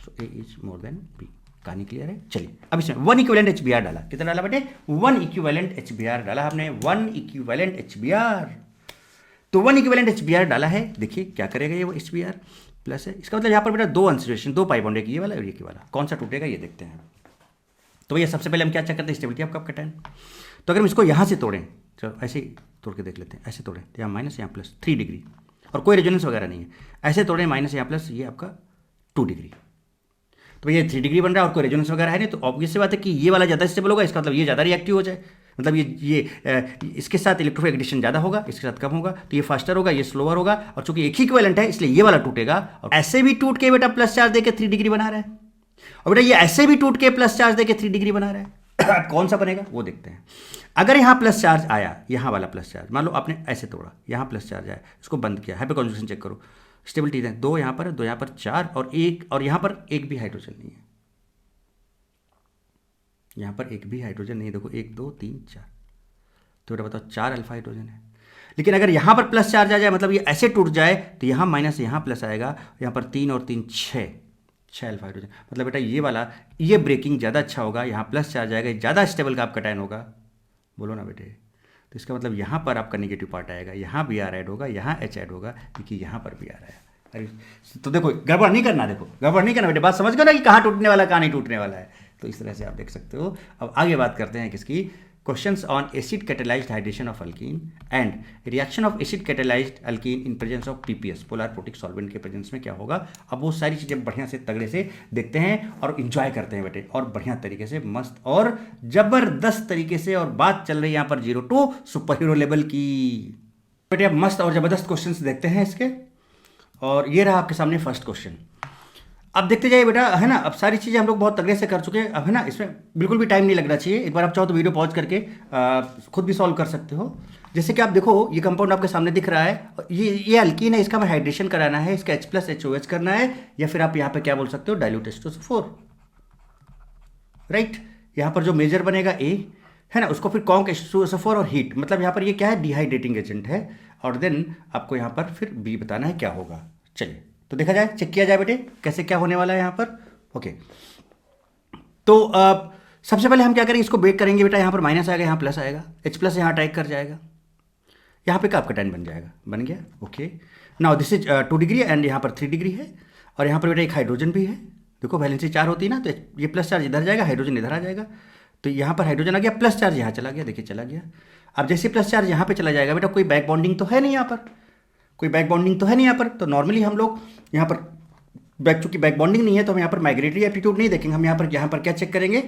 A: so A is more than B। कहानी क्लियर है? चलिए अब इसमें 1 इक्विवेलेंट HBr डाला, कितना डाला बेटे? 1 इक्विवेलेंट HBr डाला हमने, 1 इक्विवेलेंट HBr। तो 1 इक्विवेलेंट HBr डाला है, देखिए क्या करेगा ये, वो HBr प्लस है। इसका मतलब यहाँ पर बेटा दो अनसैचुरेशन, दो पाई बॉन्ड, एक ये वाला और ये वाला, कौन सा टूटेगा ये देखते हैं। तो भैया सबसे पहले हम क्या चेक करते हैं? Stability of cup cation. तो अगर हम इसको यहाँ से तोड़ें, चलो ऐसे ही तोड़ के देख लेते हैं, ऐसे तोड़ें तो यहाँ माइनस यहाँ प्लस 3 डिग्री, और कोई रेजोनेंस वगैरह नहीं है। ऐसे तोड़ें माइनस यहाँ प्लस, ये आपका 2 डिग्री, तो भैया 3 डिग्री बन रहा है और कोई रेजोनेंस वगैरह है नहीं, तो ऑब्वियस सी बात है कि ये वाला ज़्यादा स्टेबल होगा, इसका मतलब ये ज़्यादा रिएक्टिव हो जाए, मतलब ये इसके साथ इलेक्ट्रोफिलिक एडिशन ज़्यादा होगा, इसके साथ कम होगा, तो ये फास्टर होगा, ये स्लोअर होगा, और चूंकि एक ही इक्विवेलेंट है इसलिए ये वाला टूटेगा। और ऐसे भी टूट के बेटा प्लस चार्ज देके 3 डिग्री बना रहा है, और बेटा ये ऐसे भी टूट के प्लस चार्ज देके 3 डिग्री बना रहा है। कौन सा बनेगा वो देखते हैं। अगर यहाँ प्लस चार्ज आया, यहाँ वाला प्लस चार्ज, मान लो आपने ऐसे तोड़ा, यहाँ प्लस चार्ज आया, इसको बंद किया, हाइपरकॉन्जुगेशन चेक करो, स्टेबिलिटी है 2 यहाँ पर, 2 यहाँ पर, 4 और 1, और यहाँ पर एक भी हाइड्रोजन नहीं है, यहाँ पर एक भी हाइड्रोजन नहीं है, देखो 1 2 3 4, तो बेटा बताओ 4 अल्फा हाइड्रोजन है। लेकिन अगर यहाँ पर प्लस चार्ज आ जाए, मतलब ये ऐसे टूट जाए, तो यहाँ माइनस यहाँ प्लस आएगा, यहाँ पर 3 और 3 6 अल्फा हाइड्रोजन, मतलब बेटा ये वाला, ये ब्रेकिंग ज़्यादा अच्छा होगा, यहाँ प्लस चार्ज आएगा, ज़्यादा स्टेबल का आपका कैटायन होगा, बोलो ना बेटे। तो इसका मतलब यहाँ पर आपका नेगेटिव पार्ट आएगा, यहाँ Br ऐड होगा, यहाँ H ऐड होगा, क्योंकि यहाँ पर Br आया। अरे तो देखो गड़बड़ नहीं करना, देखो गड़बड़ नहीं करना बेटे, बात समझ गए ना कि कहाँ टूटने वाला कहाँ नहीं टूटने वाला है। तो इस तरह से आप देख सकते हो। अब आगे बात करते हैं किसकी, questions on acid catalysed hydration of alkene and reaction of acid catalysed alkyne in presence of PPS, polar protic solvent के प्रेजेंस में क्या होगा। अब वो सारी चीज़ें बढ़िया से तगड़े से देखते हैं और इंजॉय करते हैं बेटे, और बढ़िया तरीके से, मस्त और जबरदस्त तरीके से। और बात चल रही है यहाँ पर 0 to सुपर हीरो लेवल की बेटे। अब मस्त और जबरदस्त क्वेश्चन देखते हैं इसके, और ये रहा आपके सामने फर्स्ट क्वेश्चन। अब देखते जाइए बेटा, है ना। अब सारी चीज़ें हम लोग बहुत तगड़े से कर चुके हैं, अब है ना, इसमें बिल्कुल भी टाइम नहीं लगना चाहिए। एक बार आप चाहो तो वीडियो पॉज करके खुद भी सॉल्व कर सकते हो। जैसे कि आप देखो, ये कंपाउंड आपके सामने दिख रहा है, ये अल्कीन है, इसका हमें हाइड्रेशन कराना है, इसका H+HOH करना है, या फिर आप यहाँ पे क्या बोल सकते हो, डाइल्यूट H2SO4, राइट। यहाँ पर जो मेजर बनेगा A है ना, उसको फिर कॉन्क H2SO4 और हीट, मतलब यहाँ पर ये क्या है, डिहाइड्रेटिंग एजेंट है, और देन आपको यहाँ पर फिर B बताना है क्या होगा। चलिए तो देखा जाए, चेक किया जाए बेटे कैसे क्या होने वाला है यहाँ पर। ओके, तो सबसे पहले हम क्या करेंगे, इसको ब्रेक करेंगे बेटा। यहाँ पर माइनस आएगा, यहाँ प्लस आएगा, H+ यहाँ अटैक कर जाएगा, यहाँ पे कप कैटायन बन जाएगा, बन गया। Okay, now this is 2 degree and यहाँ पर 3 डिग्री है, और यहाँ पर बेटा एक हाइड्रोजन भी है। देखो वैलेंसी 4 होती है ना, तो ये प्लस चार्ज इधर जाएगा, हाइड्रोजन इधर आ जाएगा, तो यहाँ पर हाइड्रोजन आ गया, प्लस चार्ज यहाँ चला गया, देखिए चला गया। अब जैसे प्लस चार्ज यहाँ पे चला जाएगा बेटा, कोई बैक बॉन्डिंग तो है नहीं यहाँ पर, कोई बैक बॉन्डिंग तो है नहीं यहाँ पर। तो नॉर्मली हम लोग यहाँ पर चूंकि बैक बॉन्डिंग नहीं है, तो हम यहाँ पर माइग्रेटरी एप्टीट्यूड नहीं देखेंगे, हम यहाँ पर क्या चेक करेंगे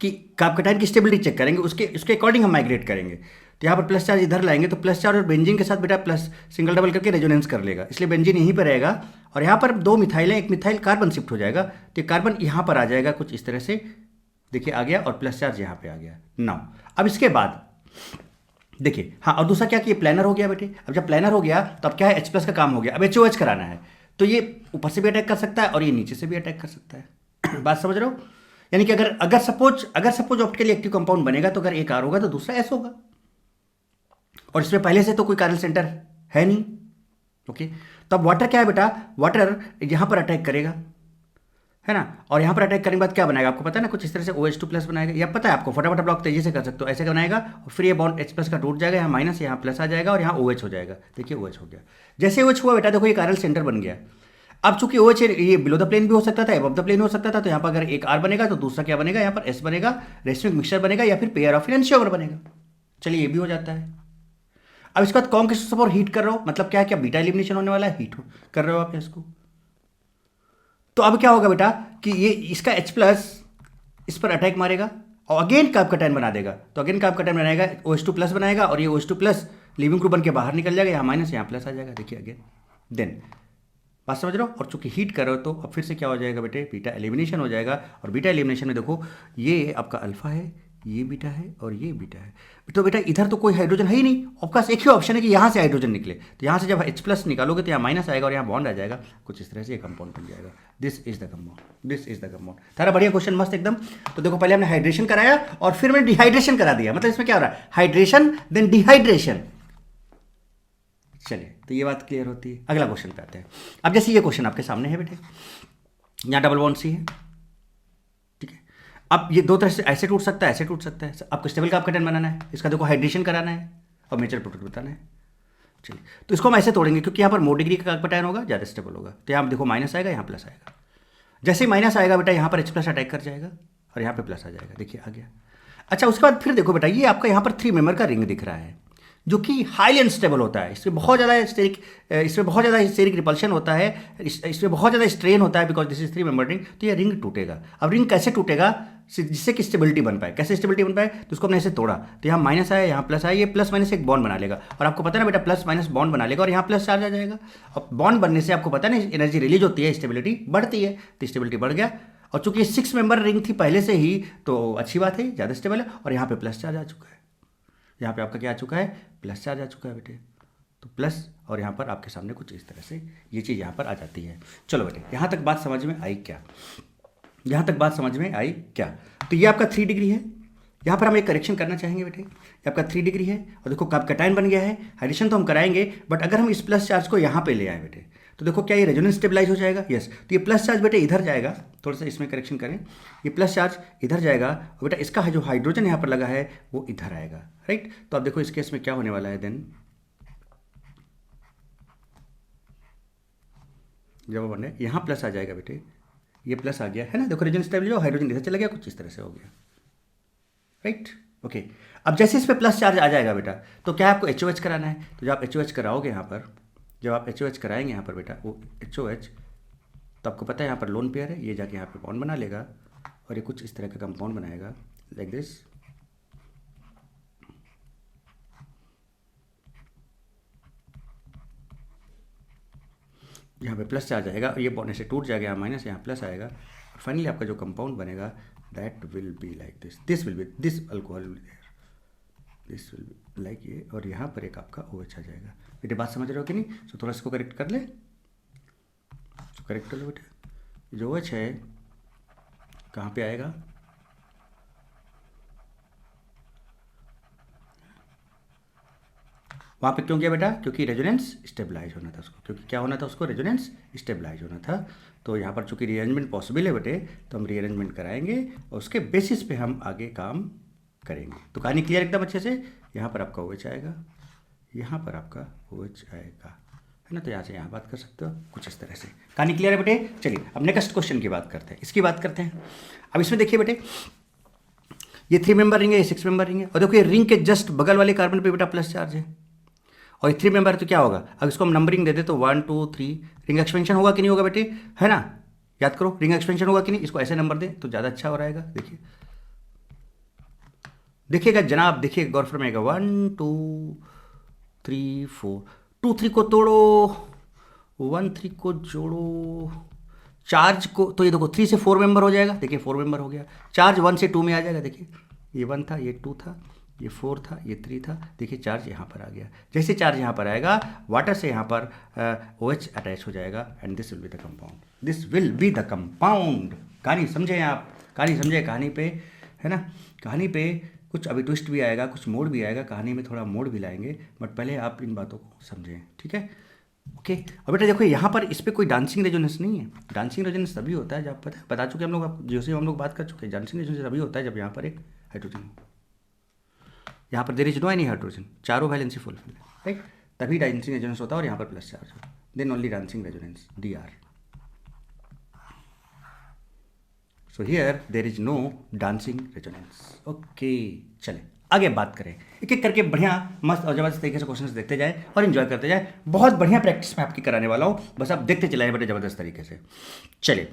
A: कि कप कैटायन की स्टेबिलिटी चेक करेंगे, उसके अकॉर्डिंग हम माइग्रेट करेंगे। तो यहाँ पर प्लस चार्ज इधर लाएंगे, तो प्लस चार्ज और बेंजीन के साथ बेटा प्लस सिंगल डबल करके रेजोनेंस कर लेगा, इसलिए बेंजीन यहीं पर रहेगा, और यहाँ पर 2 मिथाइल है, एक मिथाइल कार्बन शिफ्ट हो जाएगा, तो कार्बन यहाँ पर आ जाएगा कुछ इस तरह से, देखिए आ गया, और प्लस चार्ज यहाँ पे आ गया। नाउ अब इसके बाद देखिए, हाँ, और दूसरा क्या कि ये प्लानर हो गया बेटे। अब जब प्लानर हो गया तो अब क्या है, H+ का काम हो गया, अब HOH कराना है। तो ये ऊपर से भी अटैक कर सकता है और ये नीचे से भी अटैक कर सकता है। बात समझ रहे हो? यानी कि अगर सपोज ऑप्टिकली एक्टिव कंपाउंड बनेगा तो अगर एक आर होगा तो दूसरा एस होगा, और इसमें पहले से तो कोई कार्यल सेंटर है नहीं। ओके, तो अब वाटर क्या है बेटा, वाटर यहां पर अटैक करेगा, है ना, और यहां पर अटैक करने के बाद क्या बनाएगा आपको पता है ना, कुछ इस तरह से OH2 प्लस बनाएगा, या पता है आपको, फटाफट ब्लॉक तेजी से कर सकते हो, ऐसे का बनाएगा और फिर ये बॉन्ड H प्लस का टूट जाएगा, यहाँ माइनस यहाँ प्लस आ जाएगा और यहाँ OH हो जाएगा। देखिए OH हो गया, जैसे OH हुआ बेटा देखो ये कार्यल सेंटर बन गया। अब चूंकि OH ये बिलो द प्लेन भी हो सकता था, एबव द प्लेन हो सकता था, तो यहाँ पर अगर एक R बनेगा तो दूसरा क्या बनेगा, यहाँ पर S बनेगा, रेसिमिक मिक्सचर बनेगा या फिर पेयर ऑफ एनशियोमर बनेगा। चलिए ये भी हो जाता है। अब इसके बाद कौन किस और हीट कर रहे हो, मतलब क्या है, क्या बीटा एलिमिनेशन होने वाला है, हीट कर रहे हो आप इसको। तो अब क्या होगा बेटा कि ये इसका H प्लस इस पर अटैक मारेगा और अगेन कार्ब कटायन बना देगा, तो अगेन कार्ब कटायन बनाएगा, OH2 प्लस बनाएगा और ये OH2 प्लस लिविंग ग्रुप बन के बाहर निकल जाएगा, यहाँ माइनस यहाँ प्लस आ जाएगा। देखिए अगेन देन बात समझ रहे हो। और चूंकि हीट कर रहे हो तो अब फिर से क्या हो जाएगा बेटे, बीटा एलिमिनेशन हो जाएगा। और बीटा एलिमिनेशन में देखो ये आपका अल्फा है, ये बीटा है और ये बीटा है, तो बेटा इधर तो कोई हाइड्रोजन है ही नहीं, आपका एक ही ऑप्शन है कि यहाँ से हाइड्रोजन निकले, तो यहाँ से जब H प्लस निकालोगे तो यहाँ माइनस आएगा और यहाँ बॉन्ड आ जाएगा, कुछ इस तरह से ये कंपाउंड बन जाएगा। This is the compound, this is the compound. सारा बढ़िया क्वेश्चन मस्त एकदम। तो देखो पहले हमने हाइड्रेशन कराया और फिर मैंने डिहाइड्रेशन करा दिया, मतलब इसमें क्या हो रहा है, हाइड्रेशन देन डिहाइड्रेशन। चलिए तो ये बात क्लियर होती है। अगला क्वेश्चन पे आते हैं। अब जैसे ये क्वेश्चन आपके सामने है बेटे, यहाँ डबल बॉन्ड सी है, ठीक है। अब ये दो तरह से ऐसे टूट सकता है, ऐसे टूट सकता है। आपको स्टेबल कार्ब कटायन बनाना है, इसका देखो हाइड्रेशन कराना है और मेजर प्रोडक्ट बताना है। चलिए तो इसको हम ऐसे तोड़ेंगे क्योंकि यहाँ पर मोर डिग्री का कार्ब कटायन होगा, ज़्यादा स्टेबल होगा, तो यहाँ देखो माइनस आएगा, यहाँ प्लस आएगा। जैसे ही माइनस आएगा बेटा यहाँ पर H प्लस अटैक कर जाएगा और यहाँ पे प्लस आ जाएगा। देखिए आ गया। अच्छा उसके बाद फिर देखो बेटा ये आपका यहाँ पर 3 मेंबर का रिंग दिख रहा है जो कि हाईली अनस्टेबल होता है, इसमें बहुत ज़्यादा स्टेरिक रिपल्शन होता है, इसमें बहुत ज़्यादा स्ट्रेन होता है, because this is 3 member ring. तो ये रिंग टूटेगा। अब रिंग कैसे टूटेगा, जिससे कि स्टेबिलिटी बन पाए, कैसे स्टेबिलिटी बन पाए, तो उसको हमने ऐसे तोड़ा, तो यहाँ माइनस आया, यहाँ प्लस आया, ये प्लस माइनस एक बॉन्ड बना लेगा, और आपको पता है ना बेटा प्लस माइनस बॉन्ड बना लेगा और यहाँ प्लस चार्ज आ जाएगा। और बॉन्ड बनने से आपको पता है ना एनर्जी रिलीज होती है, स्टेबिलिटी बढ़ती है, तो स्टेबिलिटी बढ़ गया। और चूंकि 6 मेंबर रिंग थी पहले से ही तो अच्छी बात है, ज़्यादा स्टेबल है। और यहाँ पे प्लस चार्ज आ चुका है, यहाँ पे आपका क्या आ चुका है, प्लस चार्ज आ चुका है बेटे, तो प्लस, और यहाँ पर आपके सामने कुछ इस तरह से ये चीज़ यहाँ पर आ जाती है। चलो बेटे यहाँ तक बात समझ में आई क्या, यहाँ तक बात समझ में आई क्या। तो ये आपका 3 डिग्री है, यहाँ पर हम एक करेक्शन करना चाहेंगे बेटे, ये आपका 3 डिग्री है और देखो कार्ब कटायन बन गया है। हाइड्रेशन तो हम कराएंगे, बट अगर हम इस प्लस चार्ज को यहाँ पे ले आए बेटे तो देखो क्या ये रेजोनेंस स्टेबलाइज हो जाएगा। यस, तो ये प्लस चार्ज बेटे इधर जाएगा, थोड़ा सा इसमें करेक्शन करें, ये प्लस चार्ज इधर जाएगा और बेटा इसका जो हाइड्रोजन यहाँ पर लगा है वो इधर आएगा, राइट। तो अब देखो इस केस में क्या होने वाला है, देन जब बने यहाँ प्लस आ जाएगा बेटे, ये प्लस आ गया है ना, देखो रेजोनेंस स्टेबलाइज हो, हाइड्रोजन इधर चला गया, कुछ इस तरह से हो गया, राइट। ओके, अब जैसे इस पर प्लस चार्ज आ जाएगा बेटा तो क्या आपको HOH कराना है, तो जब आप HOH कराओगे यहाँ पर, जब आप HOH कराएंगे यहाँ पर बेटा वो HOH, तो आपको पता है यहाँ पर लोन पेयर है, ये जाके यहाँ पे बॉन्ड बना लेगा और ये कुछ इस तरह का कंपाउंड बनाएगा लाइक दिस। यहाँ पे प्लस चार्ज आएगा और ये बॉन्ड से टूट जाएगा, यहाँ माइनस, यहाँ प्लस आएगा और फाइनली आपका जो कंपाउंड बनेगा that will be like this, this alcohol will be there, this will be like ये, और यहाँ पर एक आपका OH आ जाएगा। बेटे बात समझ रहे हो कि नहीं, तो थोड़ा इसको करेक्ट कर ले, तो करेक्ट कर लो बेटे। जो OH है कहाँ पे आएगा, वहाँ पे क्यों गया बेटा, क्योंकि रेजोनेंस स्टेबलाइज होना था उसको, क्योंकि क्या होना था उसको, रेजोनेंस स्टेबलाइज होना था। तो यहाँ पर चूंकि रीअरेंजमेंट पॉसिबल है बेटे तो हम रीअरेंजमेंट कराएंगे और उसके बेसिस पे हम आगे काम करेंगे। तो कहानी क्लियर एकदम अच्छे से। यहाँ पर आपका OH आएगा, यहाँ पर आपका OH आएगा, है ना, तो यहाँ से यहाँ बात कर सकते हो कुछ इस तरह से। कहानी क्लियर है बेटे। चलिए अब नेक्स्ट क्वेश्चन की बात करते हैं, इसकी बात करते हैं। अब इसमें देखिए बेटे ये 3 मेंबर रिंग है, ये 6 मेंबर रिंग है, और देखो ये रिंग के जस्ट बगल वाले कार्बन पे बेटा प्लस चार्ज है और 3 मेंबर तो क्या होगा, अब इसको हम नंबरिंग दे दे तो 1 2 3, रिंग एक्सपेंशन होगा कि नहीं होगा बेटे, है ना, याद करो रिंग एक्सपेंशन होगा कि नहीं, इसको ऐसे नंबर दे तो ज़्यादा अच्छा हो रहेगा। देखिए देखिएगा जनाब, देखिए गौर फरमाइएगा, 1 2 3 4, 2 3 को तोड़ो, 1 3 को जोड़ो, चार्ज को, तो ये देखो 3 से 4 मेंबर हो जाएगा, देखिए 4 मेंबर हो गया, चार्ज 1 से 2 में आ जाएगा, देखिए ये 1 था ये 2 था, ये 4 था, ये 3 था, देखिए चार्ज यहाँ पर आ गया। जैसे चार्ज यहाँ पर आएगा, वाटर से यहाँ पर OH अटैच हो जाएगा and this will be the compound, this will be the compound. कहानी समझे आप, कहानी समझे, कहानी पे है ना, कहानी पे कुछ अभी ट्विस्ट भी आएगा, कुछ मोड़ भी आएगा, कहानी में थोड़ा मोड़ भी लाएंगे, बट पहले आप इन बातों को समझें, ठीक है। ओके, अब बेटा देखो यहाँ पर इस पर कोई डांसिंग रेजोनेंस नहीं है। डांसिंग रेजोनेंस तभी होता है जब बता चुके हम लोग, आप जिससे हम लोग बात कर चुके हैं, डांसिंग रेजोनेंस तभी होता है जब यहाँ पर एक हाइड्रोजन हो, यहाँ पर there is no any hydrogen, चारों वैलेंसी फुलफिल है, राइट, तभी डांसिंग रेजोनेंस होता है और यहाँ पर प्लस चार्ज हो, then only dancing resonance DR। So here there is no dancing resonance. Okay, चले आगे बात करें, एक एक करके बढ़िया मस्त और जबरदस्त तरीके से क्वेश्चंस देखते जाए और इन्जॉय करते जाए। बहुत बढ़िया प्रैक्टिस मैं आपकी कराने वाला हूँ, बस आप देखते चलाएं बड़े जबरदस्त तरीके से। चलिए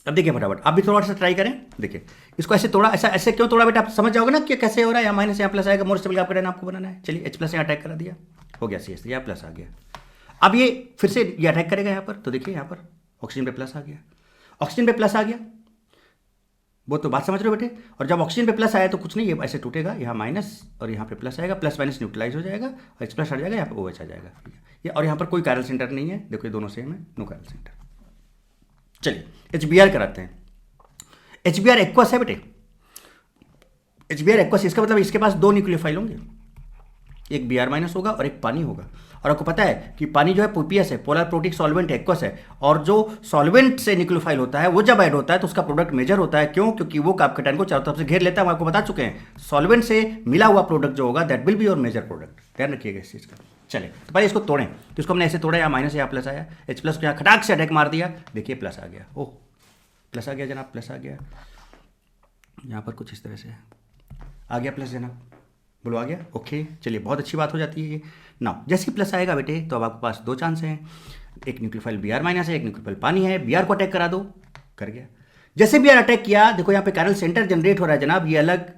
A: अब देखिए फटाफट, आप भी थोड़ा सा ट्राई करें। देखिए इसको ऐसे तोड़ा, ऐसा ऐसे क्यों तोड़ा बेटा, आप समझ जाओगे ना कि कैसे हो रहा है। यहाँ माइनस यहाँ प्लस आएगा, मोर स्टेबल आपका रहना आपको बनाना है। चलिए H+ यहाँ अटैक करा दिया, हो गया CS, यहाँ प्लस आ गया। अब ये फिर से ये अटैक करेगा यहाँ पर, तो देखिए यहाँ पर ऑक्सीजन पे प्लस आ गया, ऑक्सीजन पे प्लस आ गया, वो तो बात समझ रहे हो बेटे। और जब ऑक्सीजन पे प्लस आया तो कुछ नहीं, ये ऐसे टूटेगा, यहाँ माइनस और यहाँ पे प्लस आएगा, प्लस माइनस न्यूट्रलाइज हो जाएगा और H+ हट जाएगा, यहाँ पे OH आ जाएगा। ये और यहाँ पर कोई कायरल सेंटर नहीं है, देखो ये दोनों सेम है, नो कायरल सेंटर। चलिए HBr कराते हैं। HBr एक्वस है बेटे, HBr एक्वस, इसका मतलब इसके पास 2 न्यूक्लियोफाइल होंगे, एक Br- होगा और एक पानी होगा। और आपको पता है कि पानी जो है PPS है, पोलर प्रोटिक सॉल्वेंट एक्वस है, और जो सॉल्वेंट से न्यूक्लियोफाइल होता है वो जब ऐड होता है तो उसका प्रोडक्ट मेजर होता है। क्यों? क्योंकि वो कार्बोकेटायन को चारों तरफ से घेर लेता है। हम आपको बता चुके हैं, सॉल्वेंट से मिला हुआ प्रोडक्ट जो होगा that will be your major product, ध्यान रखिएगा इस चीज़ का। चले तो पहले इसको तोड़ें, तो इसको हमने ऐसे तोड़ा, यहाँ माइनस यहाँ प्लस आया, H+ को यहाँ खटाक से अटैक मार दिया, देखिए प्लस आ गया। ओह प्लस आ गया जनाब, प्लस आ गया, यहाँ पर कुछ इस तरह से आ गया प्लस जनाब, बोलो आ गया। ओके चलिए बहुत अच्छी बात हो जाती है ये। नाउ जैसे ही प्लस आएगा बेटे तो अब आपके पास 2 चांस हैं, एक न्यूक्लियोफाइल Br- है, एक न्यूक्लियोफाइल पानी है। Br को अटैक करा दो, कर गया। जैसे Br अटैक किया, देखो यहाँ पे कायरल सेंटर जनरेट हो रहा है जनाब, ये अलग,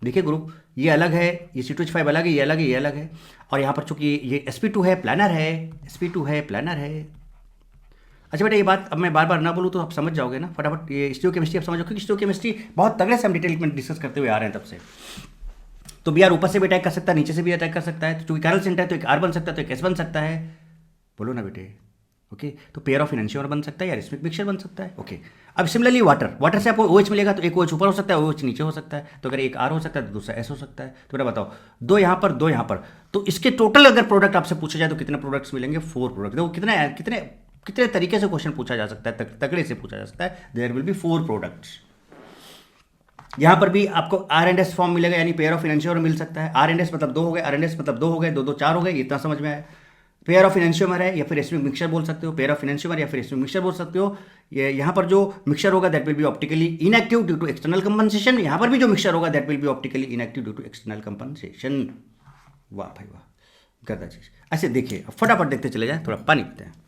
A: देखिए ग्रुप ये अलग है, ये C2H5 अलग है, ये अलग है, ये अलग है। और यहाँ पर चूंकि ये sp2 है, प्लानर है, sp2 है, प्लानर है। अच्छा बेटा ये बात अब मैं बार बार ना बोलूँ तो आप समझ जाओगे ना फटाफट, ये स्टीरियोकेमिस्ट्री आप समझो, क्योंकि स्टीरियोकेमिस्ट्री बहुत तगड़े से हम डिटेल में डिस्कस करते हुए आ रहे हैं तब से। तो Br ऊपर से भी अटैक कर सकता है, नीचे से भी अटैक कर सकता है, तो चूंकि कायरल सेंटर है तो एक R बन सकता है, तो एक S बन सकता है, बोलो ना बेटे। ओके तो पेयर ऑफ इनैंशियोमर बन सकता है या रिस्मिक मिक्सचर बन सकता है। ओके अब सिमिलरली वाटर से आपको OH मिलेगा, तो एक OH ऊपर हो सकता है, OH नीचे हो सकता है, तो अगर एक R हो सकता है तो दूसरा S हो सकता है। तो बेटा बताओ, 2 यहाँ पर 2 यहाँ पर, तो इसके टोटल अगर प्रोडक्ट आपसे पूछा जाए तो कितने प्रोडक्ट्स मिलेंगे? 4 प्रोडक्ट। देखो कितने कितने कितने तरीके से क्वेश्चन पूछा जा सकता है, तगड़े से पूछा जा सकता है। There will be 4 products. यहाँ पर भी आपको R&S फॉर्म मिलेगा, यानी पेयर ऑफ इनैंशियोमर मिल सकता है। R&S मतलब 2 हो गए, R&S मतलब 2 हो गए, 2 2 4 हो गए, इतना समझ में आया। पेयर ऑफ इनैंशियोमर है या फिर रिस्मिक मिक्सचर बोल सकते हो, पेयर ऑफ इनैंशियोमर या फिर रिस्मिक मिक्सचर बोल सकते हो। ये यहाँ पर जो मिक्सचर होगा that will be optically inactive due to external compensation, यहाँ पर भी जो मिक्सचर होगा that will be optically inactive due to external compensation. वाह भाई वाह, गर्दा चीज। ऐसे देखिए फटाफट देखते चले जाए, थोड़ा पानी पीते हैं।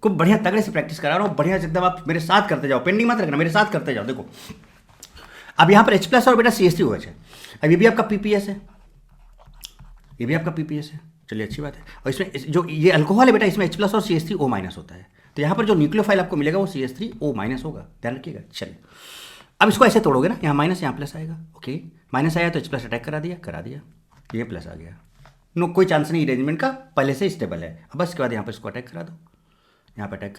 A: खूब बढ़िया तगड़े से प्रैक्टिस करा रहा हूँ, बढ़िया से एकदम आप मेरे साथ करते जाओ, पेंडिंग मत रखना, मेरे साथ करते जाओ। देखो अब यहाँ पर H+ और बेटा CH3OH है, अब ये भी आपका PPS है, ये भी आपका PPS है, चलिए अच्छी बात है। और इसमें जो ये अल्कोहल है बेटा, इसमें H+ और CH3O- होता है, तो यहाँ पर जो न्यूक्लियोफाइल आपको मिलेगा वो CH3O- होगा, ध्यान रखिएगा। चलिए अब इसको ऐसे तोड़ोगे ना, यहाँ माइनस यहाँ प्लस आएगा। ओके माइनस आया तो H+ अटैक करा दिया, ये प्लस आ गया, नो कोई चांस नहीं अरेंजमेंट का, पहले से स्टेबल है। अब बस इसके बाद यहाँ पर इसको अटैक करा दो, यहाँ पर अटैक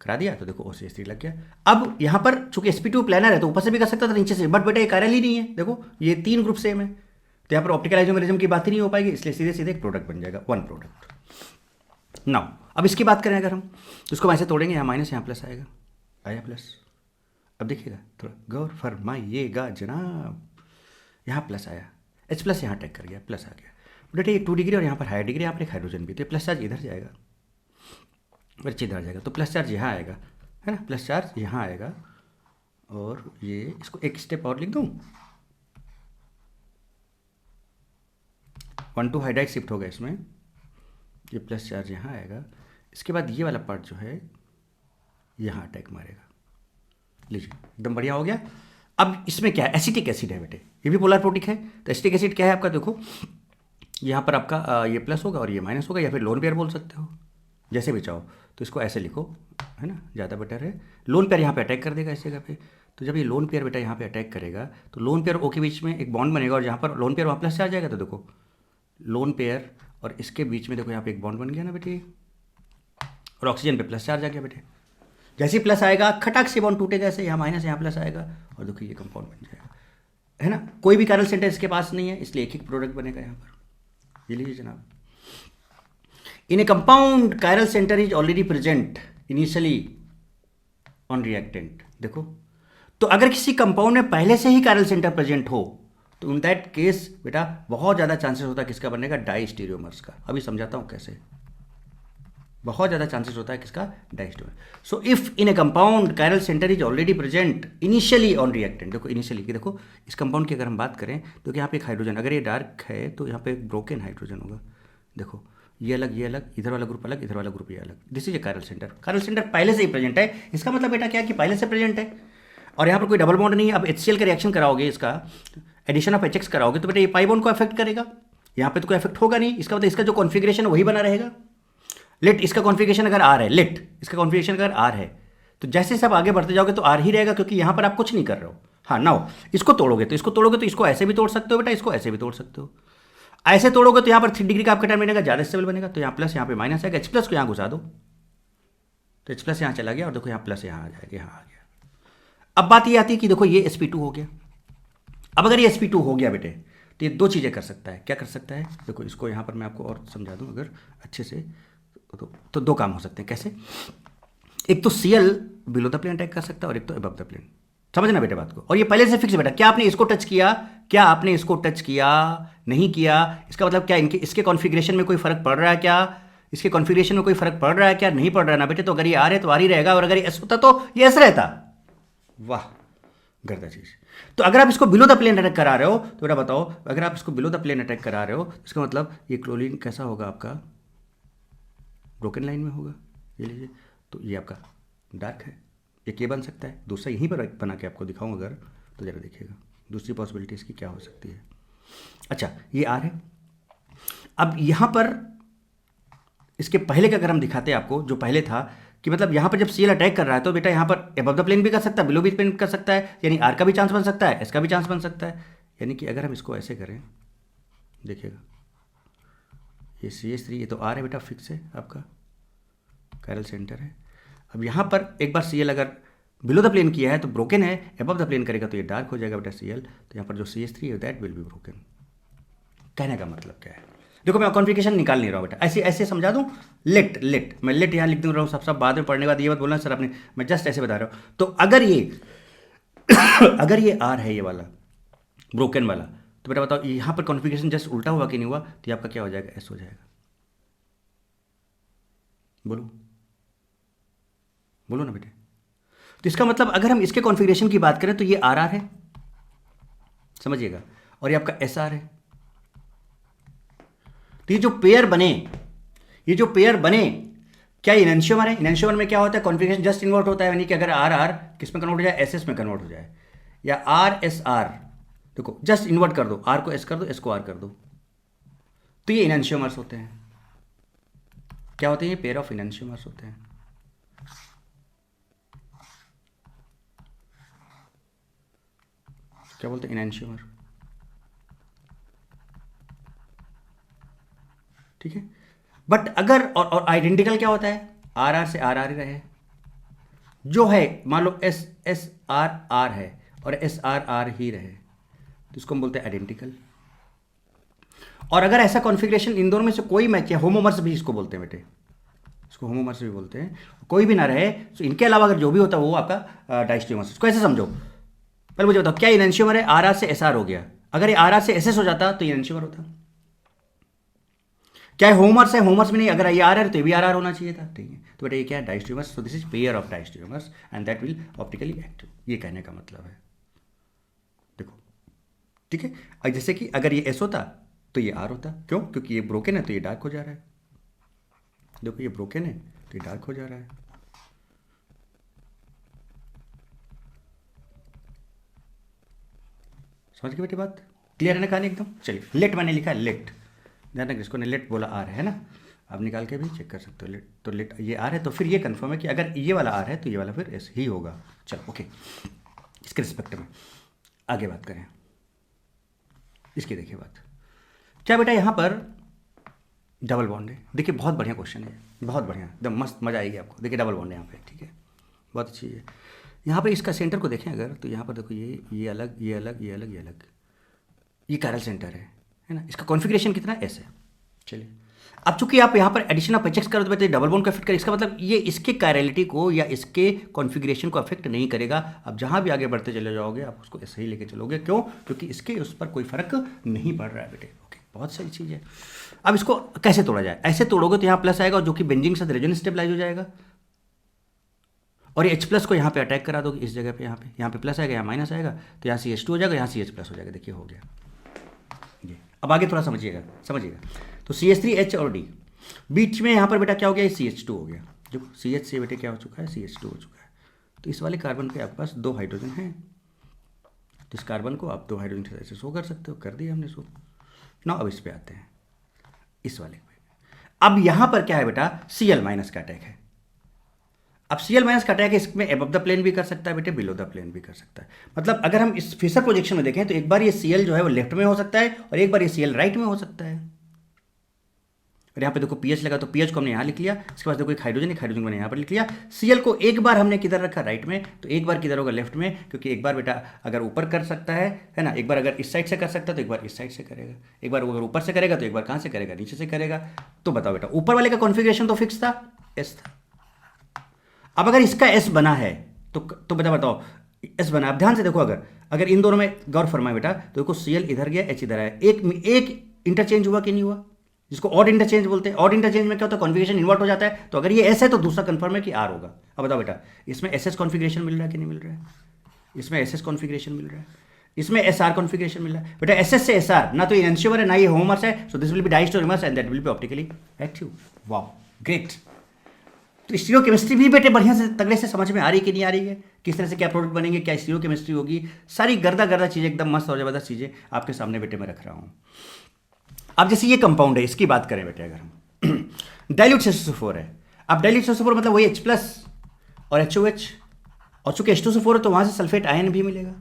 A: करा दिया तो देखो OCH3 लग गया। अब यहाँ पर चूंकि sp2 प्लानर है तो ऊपर से भी कर सकता था, नीचे से, बट बेटा ये कायरल ही नहीं है, देखो ये 3 ग्रुप सेम है, तो यहाँ पर ऑप्टिकल आइसोमेरिज्म की बात ही नहीं हो पाएगी, इसलिए सीधे सीधे एक प्रोडक्ट बन जाएगा, 1 प्रोडक्ट। नाउ अब इसकी बात करें अगर हम, तो इसको वैसे तोड़ेंगे, यहाँ माइनस यहाँ प्लस आएगा, आया प्लस। अब देखिएगा थोड़ा गौर फरमाइएगा जनाब, यहाँ प्लस आया, H+ यहाँ अटैक कर गया, प्लस आ गया। बेटा ये 2 डिग्री और यहाँ पर हाई डिग्री, यहाँ पर एक हाइड्रोजन भी, तो प्लस चार्ज इधर जाएगा, बच्चे इधर जाएगा, तो प्लस चार्ज यहाँ आएगा, है ना, प्लस चार्ज यहाँ आएगा। और ये इसको एक स्टेप और लिख दूँ, 1,2 हाइड्राइड शिफ्ट होगा इसमें, ये प्लस चार्ज यहाँ आएगा। इसके बाद ये वाला पार्ट जो है यहाँ अटैक मारेगा, लीजिए एकदम बढ़िया हो गया। अब इसमें क्या है, एसिटिक एसिड है बेटे, ये भी पोलर प्रोटिक है, तो एसिटिक एसिड क्या है आपका, देखो यहाँ पर आपका ये प्लस होगा और ये माइनस होगा, या फिर लोन पेयर बोल सकते हो, जैसे भी चाहो, तो इसको ऐसे लिखो, है ना, ज़्यादा बेटर है। लोन पेयर यहाँ पे अटैक कर देगा इस जगह पे। तो जब ये लोन पेयर बेटा यहाँ पे अटैक करेगा तो लोन पेयर ओ के बीच में एक बॉन्ड बनेगा, और जहाँ पर लोन पेयर वहाँ प्लस से आ जाएगा, तो देखो लोन पेयर और इसके बीच में देखो यहाँ पे एक बॉन्ड बन गया ना बेटे, और ऑक्सीजन पे प्लस चार्ज आ गया बेटे। जैसे ही प्लस आएगा खटक से बॉन्ड टूटेगा, ऐसे यहाँ माइनस यहाँ प्लस आएगा, और देखो ये कंपाउंड बन जाएगा, है ना। कोई भी कैरल सेंटर इसके पास नहीं है, इसलिए एक ही प्रोडक्ट बनेगा यहाँ पर। ये लीजिए जनाब, in a compound chiral center is already present initially on reactant. देखो, तो अगर किसी कंपाउंड में पहले से ही कैरल सेंटर प्रेजेंट हो तो इन दैट केस बेटा बहुत ज़्यादा चांसेस होता है किसका बनेगा, डाइस्टीरियोमर्स का। अभी समझाता हूँ कैसे। बहुत ज़्यादा चांसेस होता है किसका, diastereomer. So if in a compound chiral center is already present initially on reactant. देखो इनिशियली की, देखो इस कंपाउंड की अगर हम बात करें तो यहाँ पे एक हाइड्रोजन, अगर ये डार्क है तो यहाँ पे एक ब्रोकन हाइड्रोजन होगा। देखो ये अलग, ये अलग, इधर वाला ग्रुप अलग, इधर वाला ग्रुप ये अलग। This is a chiral centre. Chiral centre पहले से ही प्रेजेंट है, इसका मतलब बेटा क्या कि पहले से प्रेजेंट है, और यहाँ पर कोई डबल बॉन्ड नहीं है। अब HCl का रिएक्शन कराओगे, इसका एडिशन ऑफ HX कराओगे तो बेटा ये पाई बॉन्ड को अफेक्ट करेगा, यहाँ पे तो कोई अफेक्ट होगा नहीं। इसका मतलब इसका जो कॉन्फिगरेशन है वही बना रहेगा। लेट इसका कॉन्फिगरेशन अगर R है, लेट इसका कॉन्फिगरेशन अगर R है, तो जैसे सब आगे बढ़ते जाओगे तो R ही रहेगा, क्योंकि यहाँ पर आप कुछ नहीं कर रहे हो। हाँ नाउ इसको तोड़ोगे तो इसको ऐसे भी तोड़ सकते हो बेटा, इसको ऐसे भी तोड़ सकते हो। ऐसे तोड़ोगे तो यहाँ पर 3 डिग्री का आपका टर्म बनेगा, ज़्यादा स्टेबल बनेगा। तो यहाँ प्लस यहाँ पे माइनस आएगा, H+ को यहाँ घुसा दो तो H+ यहाँ चला गया, और देखो यहाँ प्लस यहाँ आ जाएगा, यहाँ आ गया। अब बात ये आती है कि देखो ये sp2 हो गया। अब अगर ये sp2 हो गया बेटे तो ये दो चीज़ें कर सकता है। क्या कर सकता है, देखो इसको यहाँ पर मैं आपको और समझा दूँ अगर अच्छे से, तो दो काम हो सकते हैं। कैसे, एक तो Cl below the plane attack कर सकता है, और एक तो अबव द प्लेन। समझना बेटे बात को। और ये पहले से फिक्स बेटा, क्या आपने इसको टच किया, क्या आपने इसको टच किया, नहीं किया, इसका मतलब क्या इसके कॉन्फ़िगरेशन में कोई फर्क पड़ रहा है क्या, इसके कॉन्फ़िगरेशन में कोई फर्क पड़ रहा है क्या, नहीं पड़ रहा है ना बेटे। तो अगर ये R है तो R ही रहेगा, और अगर ये S होता तो ये S रहता। वाह गर्दा चीज। तो अगर आप इसको बिलो द प्लेन अटैक करा रहे हो तो बेटा बताओ, अगर आप इसको बिलो द प्लेन अटैक करा रहे हो इसका मतलब ये क्लोरीन कैसा होगा आपका, ब्रोकन लाइन में होगा। ये लीजिए, तो ये आपका डार्क है, एक ये बन सकता है। दूसरा यहीं पर बना के आपको दिखाऊं अगर, तो जरा देखिएगा दूसरी पॉसिबिलिटी इसकी क्या हो सकती है। अच्छा ये R है। अब यहाँ पर इसके पहले का अगर हम दिखाते हैं आपको, जो पहले था कि मतलब यहाँ पर जब Cl अटैक कर रहा है तो बेटा यहाँ पर एबव द प्लेन भी कर सकता है, बिलो भी प्लेन कर सकता है, यानी R का भी चांस बन सकता है, S का भी चांस बन सकता है। यानी कि अगर हम इसको ऐसे करें, देखिएगा ये CH3, ये तो R है बेटा, फिक्स है आपका, कैरल सेंटर है। अब यहाँ पर एक बार Cl अगर बिलो द प्लेन किया है तो ब्रोकन है, एबव द प्लेन करेगा तो ये डार्क हो जाएगा बेटा Cl। तो यहाँ पर जो CH3 है दैट विल बी ब्रोकन। कहने का मतलब क्या है, देखो मैं कॉन्फ़िगरेशन निकाल नहीं रहा हूँ बेटा, ऐसे ऐसे समझा दूँ। लेट मैं लेट यहाँ लिख दूँ रहा हूँ, सब बाद में पढ़ने के बाद ये बात बोलना सर आपने, मैं जस्ट ऐसे बता रहा हूँ। तो अगर ये अगर ये R है, ये वाला ब्रोकन वाला, तो बेटा बताओ यहाँ पर कॉन्फ़िगरेशन जस्ट उल्टा हुआ कि नहीं हुआ, तो ये आपका क्या हो जाएगा, S हो जाएगा। बोलो बोलो ना बेटे। तो इसका मतलब अगर हम इसके कॉन्फ़िगरेशन की बात करें तो ये RR है, समझिएगा, और ये आपका SR है। तो ये जो पेयर बने, क्या इनैंशियोमर है। इनैंशियोमर में क्या होता है, कॉन्फ़िगरेशन जस्ट इन्वर्ट होता है, यानी कि अगर RR किस में कन्वर्ट हो जाए, SS में कन्वर्ट हो जाए, या RSR, देखो जस्ट इन्वर्ट कर दो, R को S कर दो, S को R कर दो, तो ये इनैंशियोमर्स होते हैं। क्या होते हैं, ये पेयर ऑफ इनैंशियोमर्स होते हैं। क्या बोलते हैं, इनैंशियोमर, ठीक है। बट अगर और आइडेंटिकल क्या होता है, RR से RR ही रहे, जो है मान लो SSRR है और SRR ही रहे, तो इसको हम बोलते हैं आइडेंटिकल। और अगर ऐसा कॉन्फ़िगरेशन इन दोनों में से कोई मैच है, होमोमर्स भी इसको बोलते हैं बेटे, इसको होमोमर्स भी बोलते हैं, कोई भी ना रहे तो इनके अलावा अगर जो भी होता है वो आपका डाइस्टियोमर्स। इसको ऐसे समझो, पहले मुझे बताओ क्या इनैंशियोमर है, RR से SR हो गया, अगर ये RR से SS हो जाता तो ये इनैंशियोमर होता। क्या होमर्स है, होमर्स में नहीं, अगर ये RR तो ये भी RR होना चाहिए था, ठीक है। तो बेटा ये क्या है, diastereomers. So this is pair of diastereomers and that will optically active, ये कहने का मतलब है। देखो ठीक है, अब जैसे कि अगर ये S होता तो ये R होता, क्यों, क्योंकि ये ब्रोकन है तो ये डार्क हो जा रहा है। देखो ये ब्रोकन है तो ये डार्क हो जा रहा है। समझ गए बेटे बात, क्लियर है ना कहानी एकदम। चलिए लेट मैंने लिखा है, लेट, ध्यान रखिए, इसको ने लेट बोला R है ना। आप निकाल के भी चेक कर सकते हो। तो लेट ये आर है, तो फिर ये कन्फर्म है कि अगर ये वाला आर है तो ये वाला फिर एस ही होगा। चलो ओके, इसके रिस्पेक्ट में आगे बात करें। इसकी देखिए बात क्या बेटा, यहाँ पर डबल बॉन्ड है। देखिए बहुत बढ़िया क्वेश्चन है, बहुत बढ़िया, एकदम मस्त, मजा आएगी आपको। देखिए डबल बॉन्ड है यहाँ पे, ठीक है, बहुत अच्छी है। यहाँ पे इसका सेंटर को देखें अगर, तो यहाँ पर देखो ये अलग, ये अलग, ये अलग, ये अलग, ये कायरल सेंटर है ना। इसका कॉन्फ़िगरेशन कितना एस है। चलिए अब चूंकि आप यहाँ पर एडिशन ऑफ एचएक्स करो तो डबल बॉन्ड का फिट करें, इसका मतलब ये इसके कायरलिटी को या इसके कॉन्फ़िगरेशन को अफेक्ट नहीं करेगा। अब जहाँ भी आगे बढ़ते चले जाओगे आप उसको ऐसे ही लेके चलोगे, क्यों? क्योंकि इसके उस पर कोई फर्क नहीं पड़ रहा है बेटे। ओके, बहुत सही चीज़ है। अब इसको कैसे तोड़ा जाए? ऐसे तोड़ोगे तो यहाँ प्लस आएगा, जो कि बेंजिंग के साथ रेजोनेंस स्टेबलाइज हो जाएगा, और ये H प्लस को यहाँ पे अटैक करा दोगे इस जगह पे, यहाँ पे प्लस आएगा, यहाँ माइनस आएगा, तो यहाँ CH2 हो जाएगा, यहाँ CH प्लस हो जाएगा। देखिए हो गया ये। अब आगे थोड़ा समझिएगा। तो CH3H और D बीच में यहाँ पर बेटा क्या हो गया, ये CH2 हो गया। जो CH से बेटे क्या हो चुका है, CH2 हो चुका है। तो इस वाले कार्बन के आपके पास 2 हाइड्रोजन हैं, तो इस कार्बन को आप 2 हाइड्रोजन से ऐसे शो कर सकते हो। कर दिया हमने शो ना। अब इस पे आते हैं, इस वाले पे। अब यहाँ पर क्या है बेटा, Cl माइनस का अटैक है। अब Cl माइनस का अटैक है, इसमें एबव द प्लेन भी कर सकता है बेटे, बिलो द प्लेन भी कर सकता है। मतलब अगर हम इस फिशर प्रोजेक्शन में देखें तो एक बार ये Cl जो है वो लेफ्ट में हो सकता है और एक बार ये Cl राइट में हो सकता है। और यहाँ पे देखो पीएच लगा, तो पीएच को हमने यहाँ लिख लिया। इसके पास देखो एक हाइड्रोजन को मैंने यहाँ पर लिख लिया। Cl को एक बार हमने किधर रखा, राइट में, तो एक बार किधर होगा, लेफ्ट में, क्योंकि एक बार बेटा अगर ऊपर कर सकता है ना, एक बार अगर इस साइड से कर सकता है तो एक बार इस साइड से करेगा, एक बार अगर ऊपर से करेगा तो एक बार कहाँ से करेगा, नीचे से करेगा। तो बताओ बेटा, ऊपर वाले का कॉन्फ़िगरेशन तो फिक्स था, एस था। अब अगर इसका एस बना है तो बेटा बताओ एस बना। अब ध्यान से देखो, अगर इन दोनों में गौर फरमाए बेटा, तो देखो Cl इधर गया, H इधर आया, एक इंटरचेंज हुआ कि नहीं हुआ, जिसको ऑड इंटरचेंज बोलते हैं। ऑड इंटरचेंज में क्या होता है, कॉन्फ़िगरेशन इन्वर्ट हो जाता है। तो अगर ये एस है तो दूसरा कंफर्म है कि आर होगा। अब बताओ बेटा, इसमें एस एस कॉन्फ़िगरेशन मिल रहा है कि नहीं मिल रहा है, इसमें एस एस कॉन्फ़िगरेशन मिल रहा है, इसमें एस आर कॉन्फ़िगरेशन मिल रहा है बेटा। एस एस से एस आर ना तो एनशियोमर है ना ये होमर्स है, so this will be diastereomers and that will be optically active. वाह ग्रेट। तो स्टीरियो केमिस्ट्री भी बेटे बढ़िया से तगड़े से समझ में आ रही है कि नहीं आ रही है, किस तरह से क्या प्रोडक्ट बनेंगे, क्या स्टीरियो केमिस्ट्री होगी, सारी गर्दा चीज़ें, एकदम मस्त और ज़बरदस्त चीज़ें आपके सामने बेटे मैं रख रहा हूँ। अब जैसे ये कंपाउंड है, इसकी बात करें बेटे, अगर हम डाइल्यूट H2SO4 है। अब डाइल्यूट H2SO4 मतलब वही H प्लस और HOH, और चूंकि H2SO4 है तो वहाँ से सल्फेट आयन भी मिलेगा।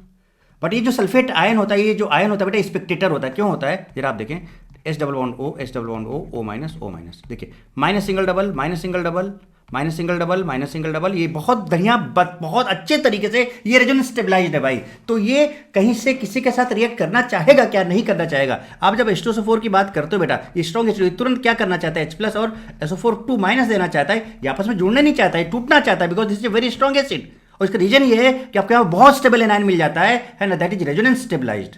A: बट ये जो सल्फेट आयन होता है, ये जो आयन होता है बेटा स्पेक्टेटर होता है। क्यों होता है जरा आप देखें, H double bond O, H double bond O, O minus, O minus. देखिए minus single double, minus single double, minus single double, minus single double, ये बहुत बढ़िया, बहुत अच्छे तरीके से ये रेजोनेंस स्टेबलाइज्ड है भाई। तो ये कहीं से किसी के साथ रिएक्ट करना चाहेगा क्या, नहीं करना चाहेगा। आप जब H2SO4 की बात करते हो बेटा, ये स्ट्रॉन्ग H2 तुरंत क्या करना चाहता है, H प्लस और SO4 2 माइनस देना चाहता है, ये आपस में जुड़ना नहीं चाहता है, टूटना चाहता है, because this is a very strong acid. और इसका रीजन ये है कि आपके यहाँ बहुत स्टेबल एनायन मिल जाता है ना, दैट इज रेजोनेंस स्टेबलाइज्ड।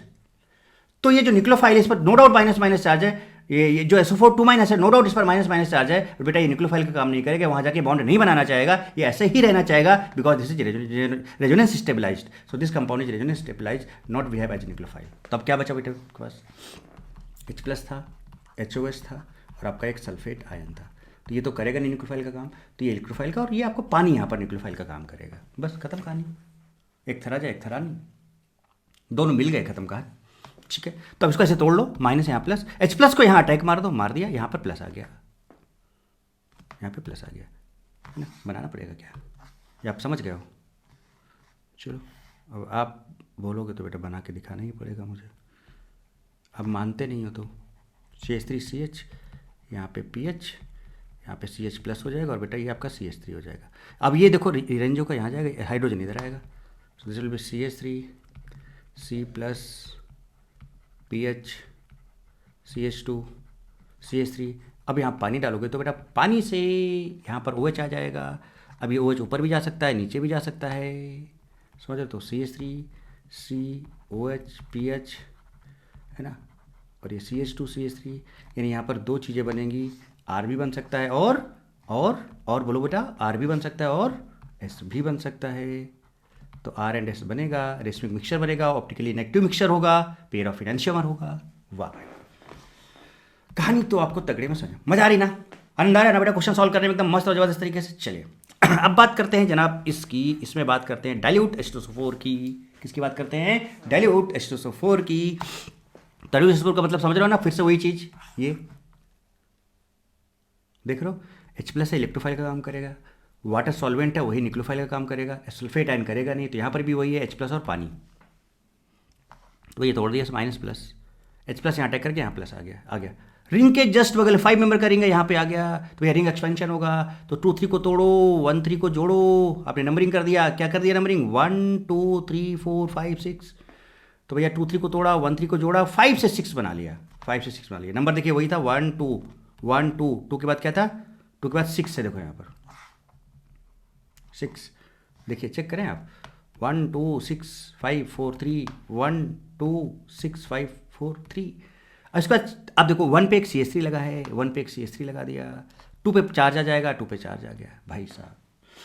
A: तो ये जो न्यूक्लियोफाइल इस पर no doubt minus minus charge है, ये जो SO4 2 माइनस है, नो डाउट इस पर माइनस माइनस चार्ज है। और बेटा ये न्यूक्लियोफाइल का काम नहीं करेगा, वहां जाके बॉन्ड नहीं बनाना चाहेगा, ये ऐसे ही रहना चाहेगा, because this is resonance stabilised. So this compound is resonance stabilised, not we have as nucleophile. तो अब क्या बचा बेटे आपके पास, H प्लस था, HOH था, और आपका एक सल्फेट आयन था। तो ये तो करेगा नहीं न्यूक्लियोफाइल का काम, तो ये न्यूक्लियोफाइल का, और ये आपको पानी यहाँ पर न्यूक्लियोफाइल का काम करेगा। बस खत्म कहानी, एक थरा जाए एक थरा नहीं, दोनों मिल गए, खत्म कहानी। ठीक है, तो अब इसको ऐसे तोड़ लो, माइनस यहाँ प्लस, H प्लस को यहाँ अटैक मार दो, मार दिया, यहाँ पर प्लस आ गया, यहाँ पे प्लस आ गया, है ना। बनाना पड़ेगा क्या, ये आप समझ गए हो। चलो अब आप बोलोगे तो बेटा बना के दिखाना ही पड़ेगा मुझे, अब मानते नहीं हो तो CH3CH, यहाँ पे PH, यहाँ पे CH प्लस हो जाएगा, और बेटा ये आपका CH3 हो जाएगा। अब ये देखो रेंजो का यहाँ जाएगा, हाइड्रोजन इधर आएगा, सो this will B CH3 C plus PH CH2 CH3। अब यहाँ पानी डालोगे तो बेटा पानी से यहाँ पर OH आ जाएगा। अब ये OH ऊपर भी जा सकता है, नीचे भी जा सकता है, समझ रहे। तो CH3 COH PH है ना, और ये CH2 CH3, यानी यहाँ पर दो चीज़ें बनेंगी, R भी बन सकता है और बोलो बेटा R भी बन सकता है और S भी बन सकता है। तो R एंड S बनेगा, रेशमिक मिक्सचर बनेगा, ऑप्टिकली नेगेटिव मिक्सचर होगा, पेयर ऑफ एनंशियोमर होगा। वाह भाई, कहानी तो आपको तगड़े में समझ मजा आ रही ना, आनंद आ रहा है ना बेटा क्वेश्चन सॉल्व करने में, एकदम मस्त और जबरदस्त तरीके से। चलिए अब बात करते हैं जनाब इसमें बात करते हैं डाइल्यूट H2SO4 की। किसकी बात करते हैं, डाइल्यूट H2SO4 की। डाइल्यूट H2SO4 का मतलब समझ रहे हो ना, फिर से वही चीज़, ये देख रहे हो, H+ है इलेक्ट्रोफाइल का काम करेगा, वाटर सॉल्वेंट है वही न्यूक्लियोफाइल का काम करेगा, सल्फेट आयन करेगा नहीं, तो यहाँ पर भी वही है H+ और पानी, तो ये तोड़ दिया माइनस प्लस, H+ यहाँ अटैक करके यहाँ प्लस आ गया। रिंग के जस्ट बगल 5 मेंबर का रिंग है, यहाँ पे आ गया, तो भैया रिंग एक्सपेंशन होगा, तो 2 3 को तोड़ो, 1 3 को जोड़ो, आपने नंबरिंग कर दिया, क्या कर दिया नंबरिंग, 1 2 3 4 5 6, तो भैया 2 3 को तोड़ा, 1 3 को जोड़ा, 5 से 6 बना लिया, 5 से 6 बना लिया, नंबर देखिए वही था 1 2 1 2 2 के बाद क्या था, 2 के बाद 6 है, देखो यहाँ पर 6, देखिए चेक करें आप, 1 2 6 5 4 3 1 2 6 5 4 3, इसके बाद आप देखो 1 पे एक CH3 लगा है, 1 पे एक CH3 लगा दिया, 2 पे चार्ज आ जाएगा, 2 पे चार्ज आ गया भाई साहब।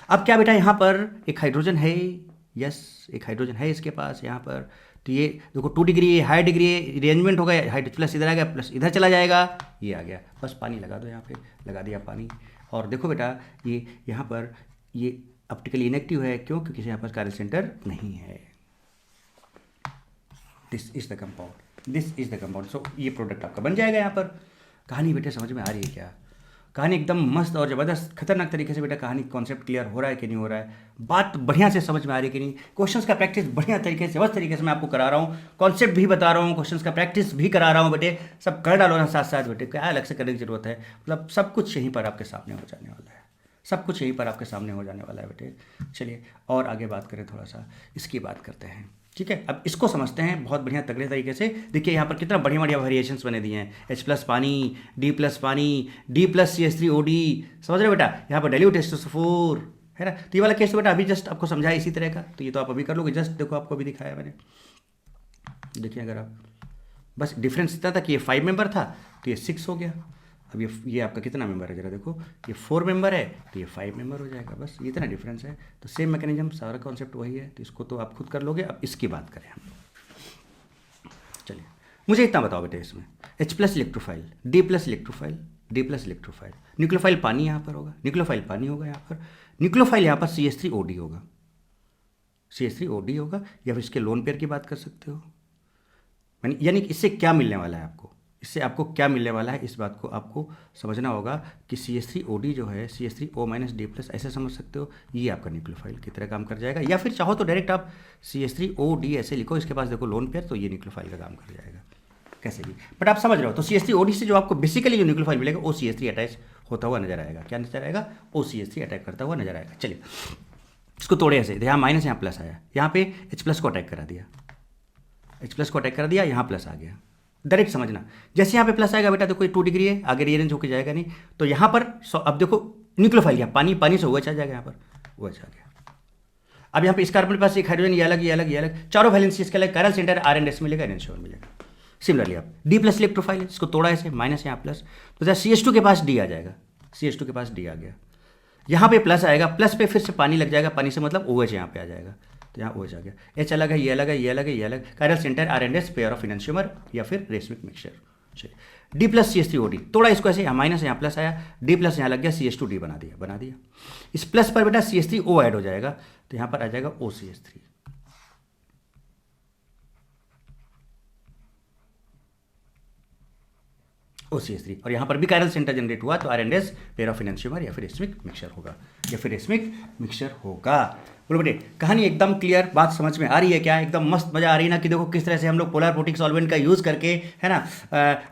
A: अब क्या बेटा यहाँ पर एक हाइड्रोजन है, यस एक हाइड्रोजन है इसके पास यहाँ पर, तो ये देखो 2 डिग्री हाई डिग्री अरेंजमेंट होगा, H+ इधर आ गया, प्लस इधर चला जाएगा, ये आ गया, बस पानी लगा दो यहाँ पे, लगा दिया पानी। और देखो बेटा ये यहाँ पर ये ऑप्टिकली इनएक्टिव है, क्यों, क्योंकि यहाँ पर कायरल सेंटर नहीं है। This is the compound, this is the compound, so ये प्रोडक्ट आपका बन जाएगा। यहाँ पर कहानी बेटे समझ में आ रही है क्या, कहानी एकदम मस्त और ज़बरदस्त खतरनाक तरीके से बेटा कहानी कॉन्सेप्ट क्लियर हो रहा है कि नहीं हो रहा है, बात बढ़िया से समझ में आ रही है कि नहीं, क्वेश्चंस का प्रैक्टिस बढ़िया तरीके से, बस तरीके से मैं आपको करा रहा हूँ, कॉन्सेप्ट भी बता रहा हूँ, क्वेश्चंस का प्रैक्टिस भी करा रहा हूँ बेटे, सब कर डालो ना साथ साथ बेटे, क्या अलग से करने की जरूरत है, मतलब सब कुछ यहीं पर आपके सामने हो जाने वाला है, सब कुछ यहीं पर आपके सामने हो जाने वाला है बेटे। चलिए और आगे बात करें, थोड़ा सा इसकी बात करते हैं, ठीक है। अब इसको समझते हैं बहुत बढ़िया तगड़े तरीके से। देखिए यहाँ पर कितना बढ़िया बढ़िया वेरिएशंस बने दिए हैं, H+ पानी, D+ पानी, D+CH3OD, समझ रहे हो बेटा, यहाँ पर डाइल्यूट H2SO4 है ना। तो ये वाला केस तो बेटा अभी जस्ट आपको समझाया इसी तरह का, तो ये तो आप अभी कर लोगे, जस्ट देखो आपको अभी दिखाया मैंने, देखिए अगर आप बस डिफरेंस इतना था कि ये 5 मेंबर था तो ये 6 हो गया, अब ये आपका कितना मेंबर है जरा देखो, ये 4 मेंबर है तो ये 5 मेंबर हो जाएगा, बस ये इतना डिफरेंस है। तो सेम मैकेनिज्म, सारा कॉन्सेप्ट वही है, तो इसको तो आप खुद कर लोगे। अब इसकी बात करें हम, चलिए मुझे इतना बताओ बेटे, इसमें H+ electrophile, D+ electrophile, D+ electrophile, nucleophile पानी यहाँ पर होगा, न्यूक्लियोफाइल पानी होगा यहाँ पर, न्यूक्लियोफाइल यहाँ पर CH3OD होगा, CH3OD होगा, या फिर इसके लोन पेयर की बात कर सकते हो, यानी इससे क्या मिलने वाला है आपको, इससे आपको क्या मिलने वाला है, इस बात को आपको समझना होगा कि CH3OD जो है CH3O-D+, ऐसे समझ सकते हो, ये आपका न्यूक्लियोफाइल की तरह काम कर जाएगा, या फिर चाहो तो डायरेक्ट आप CH3OD ऐसे लिखो, इसके पास देखो लोन पेयर, तो ये न्यूक्लियोफाइल का काम कर जाएगा, कैसे भी, बट आप समझ रहे हो। तो CH3OD से जो आपको बेसिकली जो न्यूक्लियोफाइल मिलेगा वो CH3 अटैच होता हुआ नजर आएगा, क्या नजर आएगा, OCH3 अटैक करता हुआ नजर आएगा। चलिए इसको तोड़े ऐसे, यहाँ माइनस यहाँ प्लस आया, यहाँ पे H+ को अटैक करा दिया, H+ को अटैक कर दिया, यहाँ प्लस आ गया, डायरेक्ट समझना, जैसे यहाँ पे प्लस आएगा बेटा तो कोई 2 डिग्री है, आगे रीअरेंज होकर जाएगा नहीं, तो यहाँ पर अब देखो न्यूक्लियोफाइल यहाँ पानी, पानी से OH आ जाएगा, यहाँ पर OH आ गया। अब यहाँ पे इस कार्बन के पास एक हाइड्रोजन, ये अलग ये अलग ये अलग, चारों वैलेंसी इसके अलग, कायरल सेंटर R&S मिलेगा, NH7 मिलेगा। सिमिलरली आप D+ इलेक्ट्रोफाइल, इसको तोड़ा ऐसे, माइनस यहाँ प्लस, तो जैसे CH2 के पास D आ जाएगा, CH2 के पास D आ गया, यहाँ पे प्लस आएगा, प्लस पे फिर से पानी लग जाएगा, पानी से मतलब OH यहाँ पे आ जाएगा, तो यहाँ OH आ गया, H अलग है, ये अलग है, ये अलग है, ये अलग, chiral center R&S, pair of enantiomer या फिर रेशमिक मिक्सचर। चलिए D+ CH3OD तोड़ा इसको ऐसे, यहाँ माइनस यहाँ प्लस आया, D+ यहाँ लग गया, CH2D बना दिया, इस प्लस पर बेटा CH3O ऐड हो जाएगा, तो यहाँ पर आ जाएगा OCH3, OCH3, और यहाँ पर भी कायरल सेंटर जनरेट हुआ, तो R&S, पेयर ऑफ इनैंशियोमर या फिर रेशमिक मिक्सचर होगा, बोलो बेटे कहानी एकदम क्लियर, बात समझ में आ रही है क्या, एकदम मस्त मजा आ रही है ना, कि देखो किस तरह से हम लोग पोलर प्रोटिक सॉल्वेंट का यूज़ करके, है ना,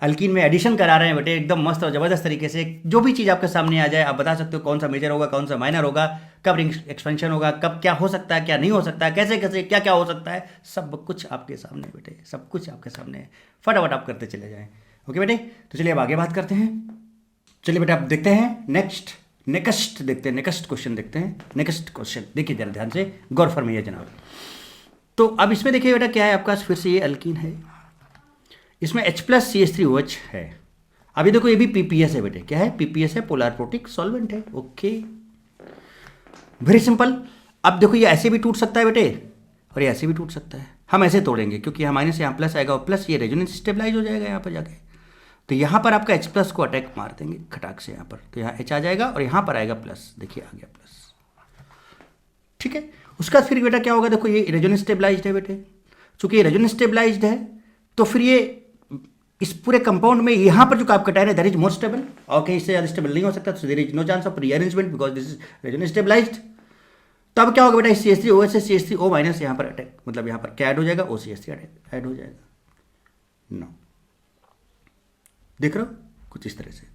A: अल्कीन में एडिशन करा रहे हैं बेटे, एकदम मस्त और ज़बरदस्त तरीके से। जो भी चीज़ आपके सामने आ जाए आप बता सकते हो कौन सा मेजर होगा, कौन सा माइनर होगा, कब रिंग एक्सपेंशन होगा, कब क्या हो सकता है, क्या नहीं हो सकता है, कैसे कैसे क्या क्या हो सकता है, सब कुछ आपके सामने बेटे, सब कुछ आपके सामने है, फटाफट आप करते चले जाएँ। ओके बेटे, तो चलिए अब आगे बात करते हैं। चलिए बेटा आप देखते हैं नेक्स्ट देखते हैं, नेक्स्ट क्वेश्चन देखते हैं, नेक्स्ट क्वेश्चन देखिए जरा ध्यान से, गौर फरमाइए जनाब। तो अब इसमें देखिए बेटा क्या है आपका, फिर से ये अल्कीन है, इसमें H+ CH3OH है, अभी देखो ये भी PPS है बेटे, क्या है, PPS है, पोलर प्रोटिक सॉल्वेंट है। Okay very simple. अब देखो ये ऐसे भी टूट सकता है बेटे, और ये ऐसे भी टूट सकता है, हम ऐसे तोड़ेंगे क्योंकि यहाँ माइनस यहाँ प्लस आएगा, और प्लस ये रेजोनेंस स्टेबलाइज हो जाएगा यहाँ पर जाके, तो यहाँ पर आपका H+ को अटैक मार देंगे खटाक से यहाँ पर, तो यहाँ H आ जाएगा और यहाँ पर आएगा प्लस, देखिए आ गया प्लस, ठीक है। उसका फिर बेटा क्या होगा, देखो ये रेजोनेंस स्टेबलाइज्ड है बेटे, चूंकि ये रेजोनेंस स्टेबलाइज्ड है तो फिर ये इस पूरे कंपाउंड में यहाँ पर जो आपका टायर है दैट इज मोर स्टेबल, और कहीं इससे ज़्यादा स्टेबल नहीं हो सकता, so there is no chance of rearrangement because this is resonance stabilised. तो अब क्या होगा बेटा, CH3O से CH3O माइनस यहाँ पर अटैक, मतलब यहाँ पर क्या ऐड हो जाएगा, OCH3 ऐड हो जाएगा। नो, देख रहे हो कुछ इस तरह से,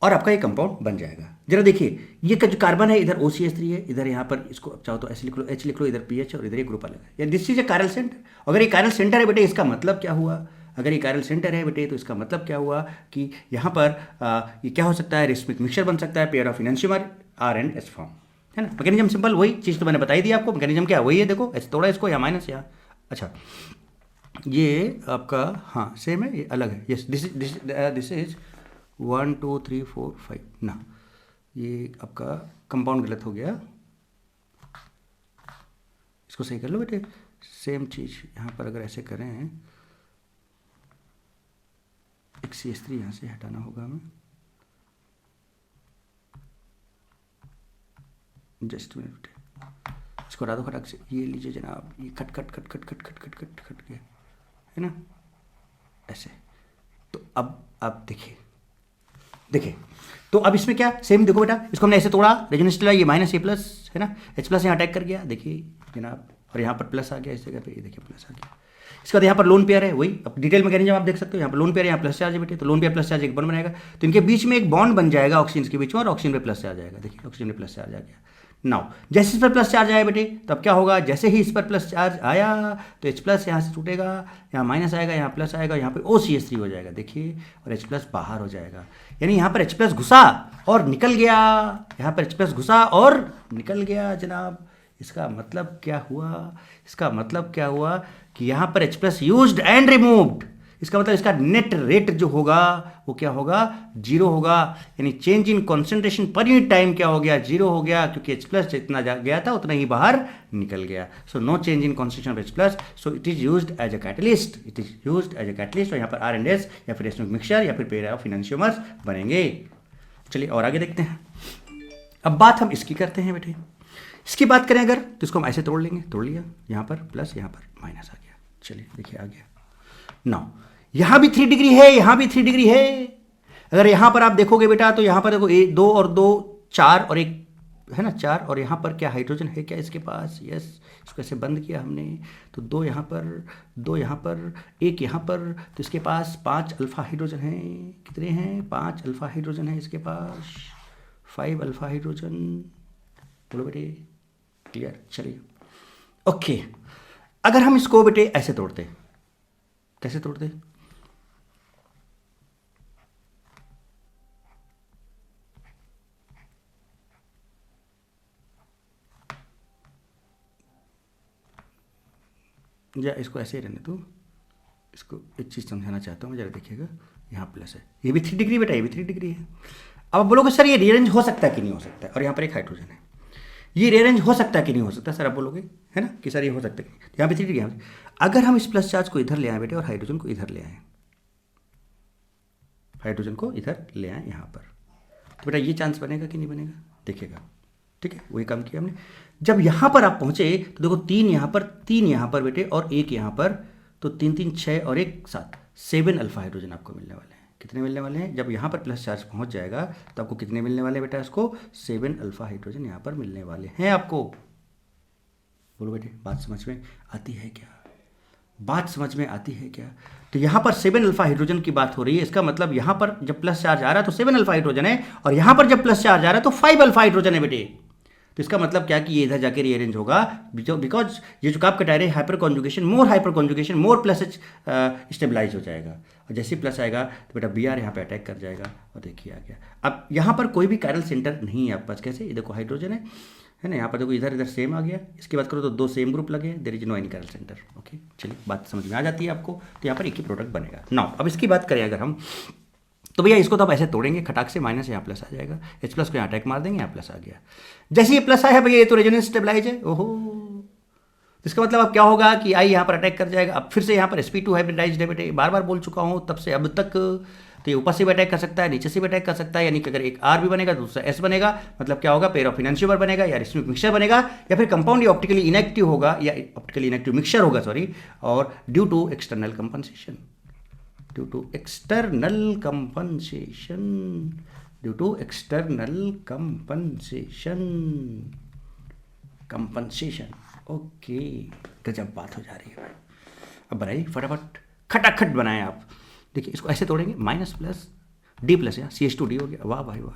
A: और आपका ये कंपाउंड बन जाएगा। जरा देखिए, ये जो कार्बन है इधर OCH3 है, इधर यहाँ पर इसको चाहो तो ऐसे लिख लो, H लिख लो, इधर PH और इधर ये ग्रुप अलग है। This is A chiral centre. अगर ये कायरल सेंटर है बेटे, इसका मतलब क्या हुआ, अगर ये कायरल सेंटर है बेटे तो इसका मतलब क्या हुआ कि यहाँ पर ये क्या हो सकता है, रेसिमिक मिक्सचर बन सकता है, पेयर ऑफ इनैंशियोमर R&S फॉर्म, है ना। मैकेनिज्म सिंपल, वही चीज़ तो मैंने बताई दी आपको। मैकेनिज्म क्या वही है, देखो ऐसे तोड़ा इसको, या माइनस या, अच्छा ये आपका हाँ सेम है, ये अलग है। यस, दिस इज 1 2 3 4 5 ना, ये आपका कंपाउंड गलत हो गया, इसको सही कर लो बेटे। सेम चीज़ यहाँ पर अगर ऐसे करें, एक CH3 यहाँ से हटाना होगा हमें, जस्ट मिनट बेटे, इसको हटा दो खटक से, ये लीजिए जनाब, ये खट खट खट खट खट खट खट खट खट गया है ना, ऐसे। तो अब आप देखिए तो अब इसमें क्या सेम, देखो बेटा इसको हमने ऐसे तोड़ा, रेजोनेंस स्टेबल, ये माइनस A प्लस है ना, H प्लस यहाँ अटैक कर गया, देखिए जनाब, और यहाँ पर प्लस आ गया इस जगह पे, ये देखिए प्लस आ गया। इसके बाद यहाँ पर लोन पेयर है, वही अब डिटेल मैकेनिज्म आप देख सकते हो, यहाँ पर लोन पेयर, यहाँ प्लस चार्ज है बेटे, तो लोन पेयर प्लस चार्ज एक बॉन्ड बनाएगा, तो इनके बीच में एक बॉन्ड बन जाएगा ऑक्सीजन के बीच में, और ऑक्सीजन पे प्लस चार्ज आएगा, देखिए ऑक्सीजन पे प्लस चार्ज आ गया। नाउ जैसे इस पर प्लस चार्ज आया बेटे, तब क्या होगा, जैसे ही इस पर प्लस चार्ज आया तो H प्लस यहाँ से टूटेगा, यहाँ माइनस आएगा, यहाँ प्लस आएगा, यहाँ पे OCH3 हो जाएगा, देखिए, और H प्लस बाहर हो जाएगा। यानी यहाँ पर H प्लस घुसा और निकल गया, यहाँ पर H प्लस घुसा और निकल गया जनाब। इसका मतलब क्या हुआ, इसका मतलब क्या हुआ कि यहाँ पर H plus used and removed, इसका मतलब इसका नेट रेट जो होगा वो क्या होगा, 0 होगा। यानी change in concentration per unit time क्या हो गया, 0 हो गया, क्योंकि H प्लस जितना गया था उतना ही बाहर निकल गया। So no change in concentration of H plus, so it is used as a catalyst, it is used as a catalyst, और यहाँ पर R&S या फिर रेसिमिक मिक्सचर या फिर पेयर ऑफ इनैंशियोमर्स बनेंगे। चलिए और आगे देखते हैं। अब बात हम इसकी करते हैं बेटे, इसकी बात करें अगर तो इसको हम ऐसे तोड़ लेंगे, तोड़ लिया, यहाँ पर प्लस यहाँ पर माइनस आ गया। चलिए देखिए आ गया। नाउ यहाँ भी 3 डिग्री है, यहाँ भी 3 डिग्री है। अगर यहाँ पर आप देखोगे बेटा तो यहाँ पर देखो 2 और 2 4 और 1 है ना, 4, और यहाँ पर क्या हाइड्रोजन है क्या इसके पास, यस, इसको ऐसे बंद किया हमने, तो 2 यहाँ पर, 2 यहाँ पर, 1 यहाँ पर, तो इसके पास 5 अल्फा हाइड्रोजन है। कितने हैं, 5 अल्फा हाइड्रोजन है इसके पास, 5 अल्फा हाइड्रोजन। बोलो बेटे क्लियर। चलिए ओके, अगर हम इसको बेटे ऐसे तोड़ते, कैसे तोड़ते, या इसको ऐसे ही रहने दो, इसको एक चीज़ समझाना चाहता हूँ, जरा देखिएगा, यहाँ प्लस है, ये भी 3 डिग्री बेटा, ये भी 3 डिग्री है। अब आप बोलोगे सर ये रीअरेंज हो सकता है कि नहीं हो सकता है, और यहाँ पर एक हाइड्रोजन है, ये रीअरेंज हो सकता है कि नहीं हो सकता, सर आप बोलोगे है ना कि सर ये हो सकता है, यहाँ पे 3 डिग्री है। अगर हम इस प्लस चार्ज को इधर ले आए बेटे और हाइड्रोजन को इधर ले आए, हाइड्रोजन को इधर ले आए यहाँ पर, तो बेटा ये चांस बनेगा कि नहीं बनेगा, देखिएगा, ठीक है, वही काम किया हमने। जब यहाँ पर आप पहुँचे तो देखो 3 यहाँ पर, 3 यहाँ पर बेटे और 1 यहाँ पर, तो 3 3 6 और 1 7, 7 अल्फा हाइड्रोजन आपको मिलने वाले हैं। कितने मिलने वाले हैं, जब यहाँ पर प्लस चार्ज पहुँच जाएगा तो आपको कितने मिलने वाले हैं बेटा, इसको 7 अल्फा हाइड्रोजन यहाँ पर मिलने वाले हैं आपको। बोलो बेटे बात समझ में आती है क्या, बात समझ में आती है क्या। तो यहाँ पर 7 अल्फा हाइड्रोजन की बात हो रही है, इसका मतलब यहाँ पर जब प्लस चार्ज आ रहा है तो 7 अल्फा हाइड्रोजन है, और यहाँ पर जब प्लस चार्ज आ रहा है तो 5 अल्फा हाइड्रोजन है बेटे। तो इसका मतलब क्या कि ये इधर जाके रीअरेंज होगा, बिकॉज ये जो आपका डायरेक्ट हाइपर कॉन्जुगेशन, मोर प्लस एच स्टेबलाइज हो जाएगा, और जैसे ही प्लस आएगा तो बेटा बी आर यहाँ पे अटैक कर जाएगा, और देखिए आ गया। अब यहाँ पर कोई भी कायरल सेंटर नहीं है आपके पास, कैसे, ये देखो हाइड्रोजन है ना, यहाँ पर देखो इधर इधर सेम आ गया, इसकी बात करो तो 2 सेम ग्रुप लगे, there is no any chiral centre. Okay चलिए बात समझ में आ जाती है आपको, तो यहाँ पर एक ही प्रोडक्ट बनेगा। नाउ अब इसकी बात करें अगर हम, तो भैया इसको तो आप ऐसे तोड़ेंगे खटाक से, माइनस यहाँ प्लस आ जाएगा, H प्लस को यहाँ अटैक मार देंगे, यहाँ प्लस आ गया। जैसे ये प्लस आया भैया ये तो रेजोनेंस स्टेबलाइज है, ओहो, इसका मतलब अब क्या होगा कि आई यहाँ पर अटैक कर जाएगा। अब फिर से यहाँ पर sp2 हाइब्रिडाइज्ड है बेटे, बार बार बोल चुका हूँ तब से अब तक, तो ये ऊपर से भी अटैक कर सकता है, नीचे से भी अटैक कर सकता है, यानी कि अगर एक R भी बनेगा दूसरा S बनेगा, मतलब क्या होगा, पेयर ऑफ इनैंशियोमर बनेगा, या रेसिमिक मिक्सचर बनेगा, या फिर कंपाउंड या ऑप्टिकली इनएक्टिव होगा, या ऑप्टिकली इनएक्टिव मिक्सचर होगा, सॉरी, और due to external compensation. Due to external compensation, due to external compensation. Okay, गजब बात हो जा रही है भाई। अब बनाइए फटाफट, खटाखट बनाएं आप। देखिए इसको ऐसे तोड़ेंगे, माइनस प्लस डी प्लस, यहाँ CH2D हो गया, वाह भाई वाह।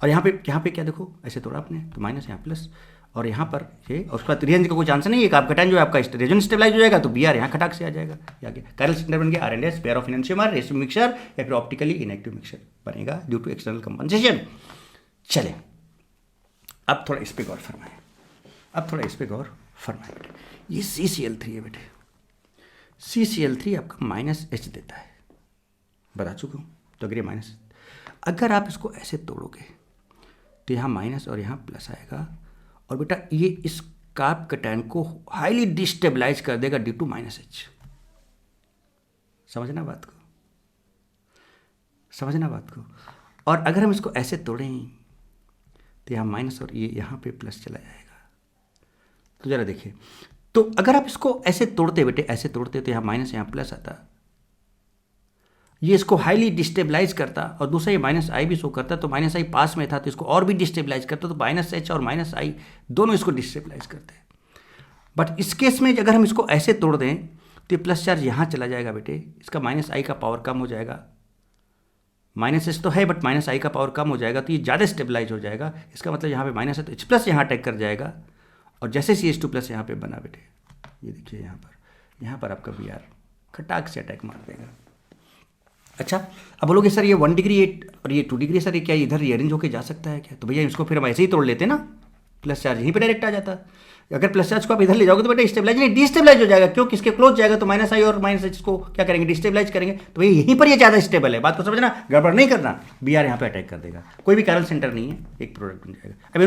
A: और यहाँ पे क्या देखो, ऐसे तोड़ा आपने तो माइनस यहाँ प्लस, और यहाँ पर ये, और उसके बाद रेंज का कोई चांस नहीं है कि आपका टाइम जो है आपका रेजन स्टेबलाइज हो जाएगा, तो BR यहाँ खटाक से आ जाएगा। या आगे कायरल सेंटर बन गया RNS, पेयर ऑफ इनैंशियोमर, रेसिव मिक्सचर या फिर ऑप्टिकली इनएक्टिव मिक्सचर बनेगा ड्यू टू एक्सटर्नल कंपनसेशन। चले अब थोड़ा इस पर गौर फरमाएं, ये CCl3 है बेटे, CCl3 आपका -H देता है, बता चुका हूँ। तो अगर ये माइनस, अगर आप इसको ऐसे तोड़ोगे तो यहाँ माइनस और यहाँ प्लस आएगा, और बेटा ये इस कार्ब कैटायन को हाईली डिस्टेबलाइज कर देगा ड्यू टू -H। समझना बात को। और अगर हम इसको ऐसे तोड़ें तो यहाँ माइनस और ये यहाँ पे प्लस चला जाएगा। तो जरा देखिए, तो अगर आप इसको ऐसे तोड़ते बेटे, ऐसे तोड़ते तो यहाँ माइनस यहाँ प्लस आता, ये इसको हाईली डिस्टेबलाइज करता, और दूसरा ये -I भी शो करता, तो -I पास में था तो इसको और भी डिस्टेबलाइज करता, तो -H और -I दोनों इसको डिस्टेबलाइज करते हैं। बट इस केस में अगर हम इसको ऐसे तोड़ दें तो ये प्लस चार्ज यहाँ चला जाएगा बेटे, इसका -I का पावर कम हो जाएगा, -H तो है बट -I का पावर कम हो जाएगा, तो ये ज़्यादा स्टेबलाइज हो जाएगा। इसका मतलब यहाँ पे माइनस है तो H+ यहाँ अटैक कर जाएगा, और जैसे CH2+ यहाँ पे बना बेटे, ये देखिए यहाँ पर आपका BR खटाक से अटैक मार देगा। अच्छा, अब बोलोगे सर ये 1 डिग्री और ये 2 डिग्री, सर ये क्या इधर रीअरेंज होके जा सकता है क्या? तो भैया इसको फिर हम ऐसे ही तोड़ लेते ना, प्लस चार्ज यहीं पे डायरेक्ट आ जाता। अगर प्लस चार्ज को आप इधर ले जाओगे तो बेटा स्टेबलाइज नहीं, डिस्टेबलाइज हो जाएगा, क्योंकि इसके क्लोज जाएगा तो -I और -H को क्या करेंगे, डिस्टेबलाइज करेंगे। तो भैया यहीं पर ये ज़्यादा स्टेबल है, बात को समझना, गड़बड़ नहीं करना। BR यहाँ पे अटैक कर देगा, कोई भी कायरल सेंटर नहीं है, एक प्रोडक्ट बन जाएगा। अब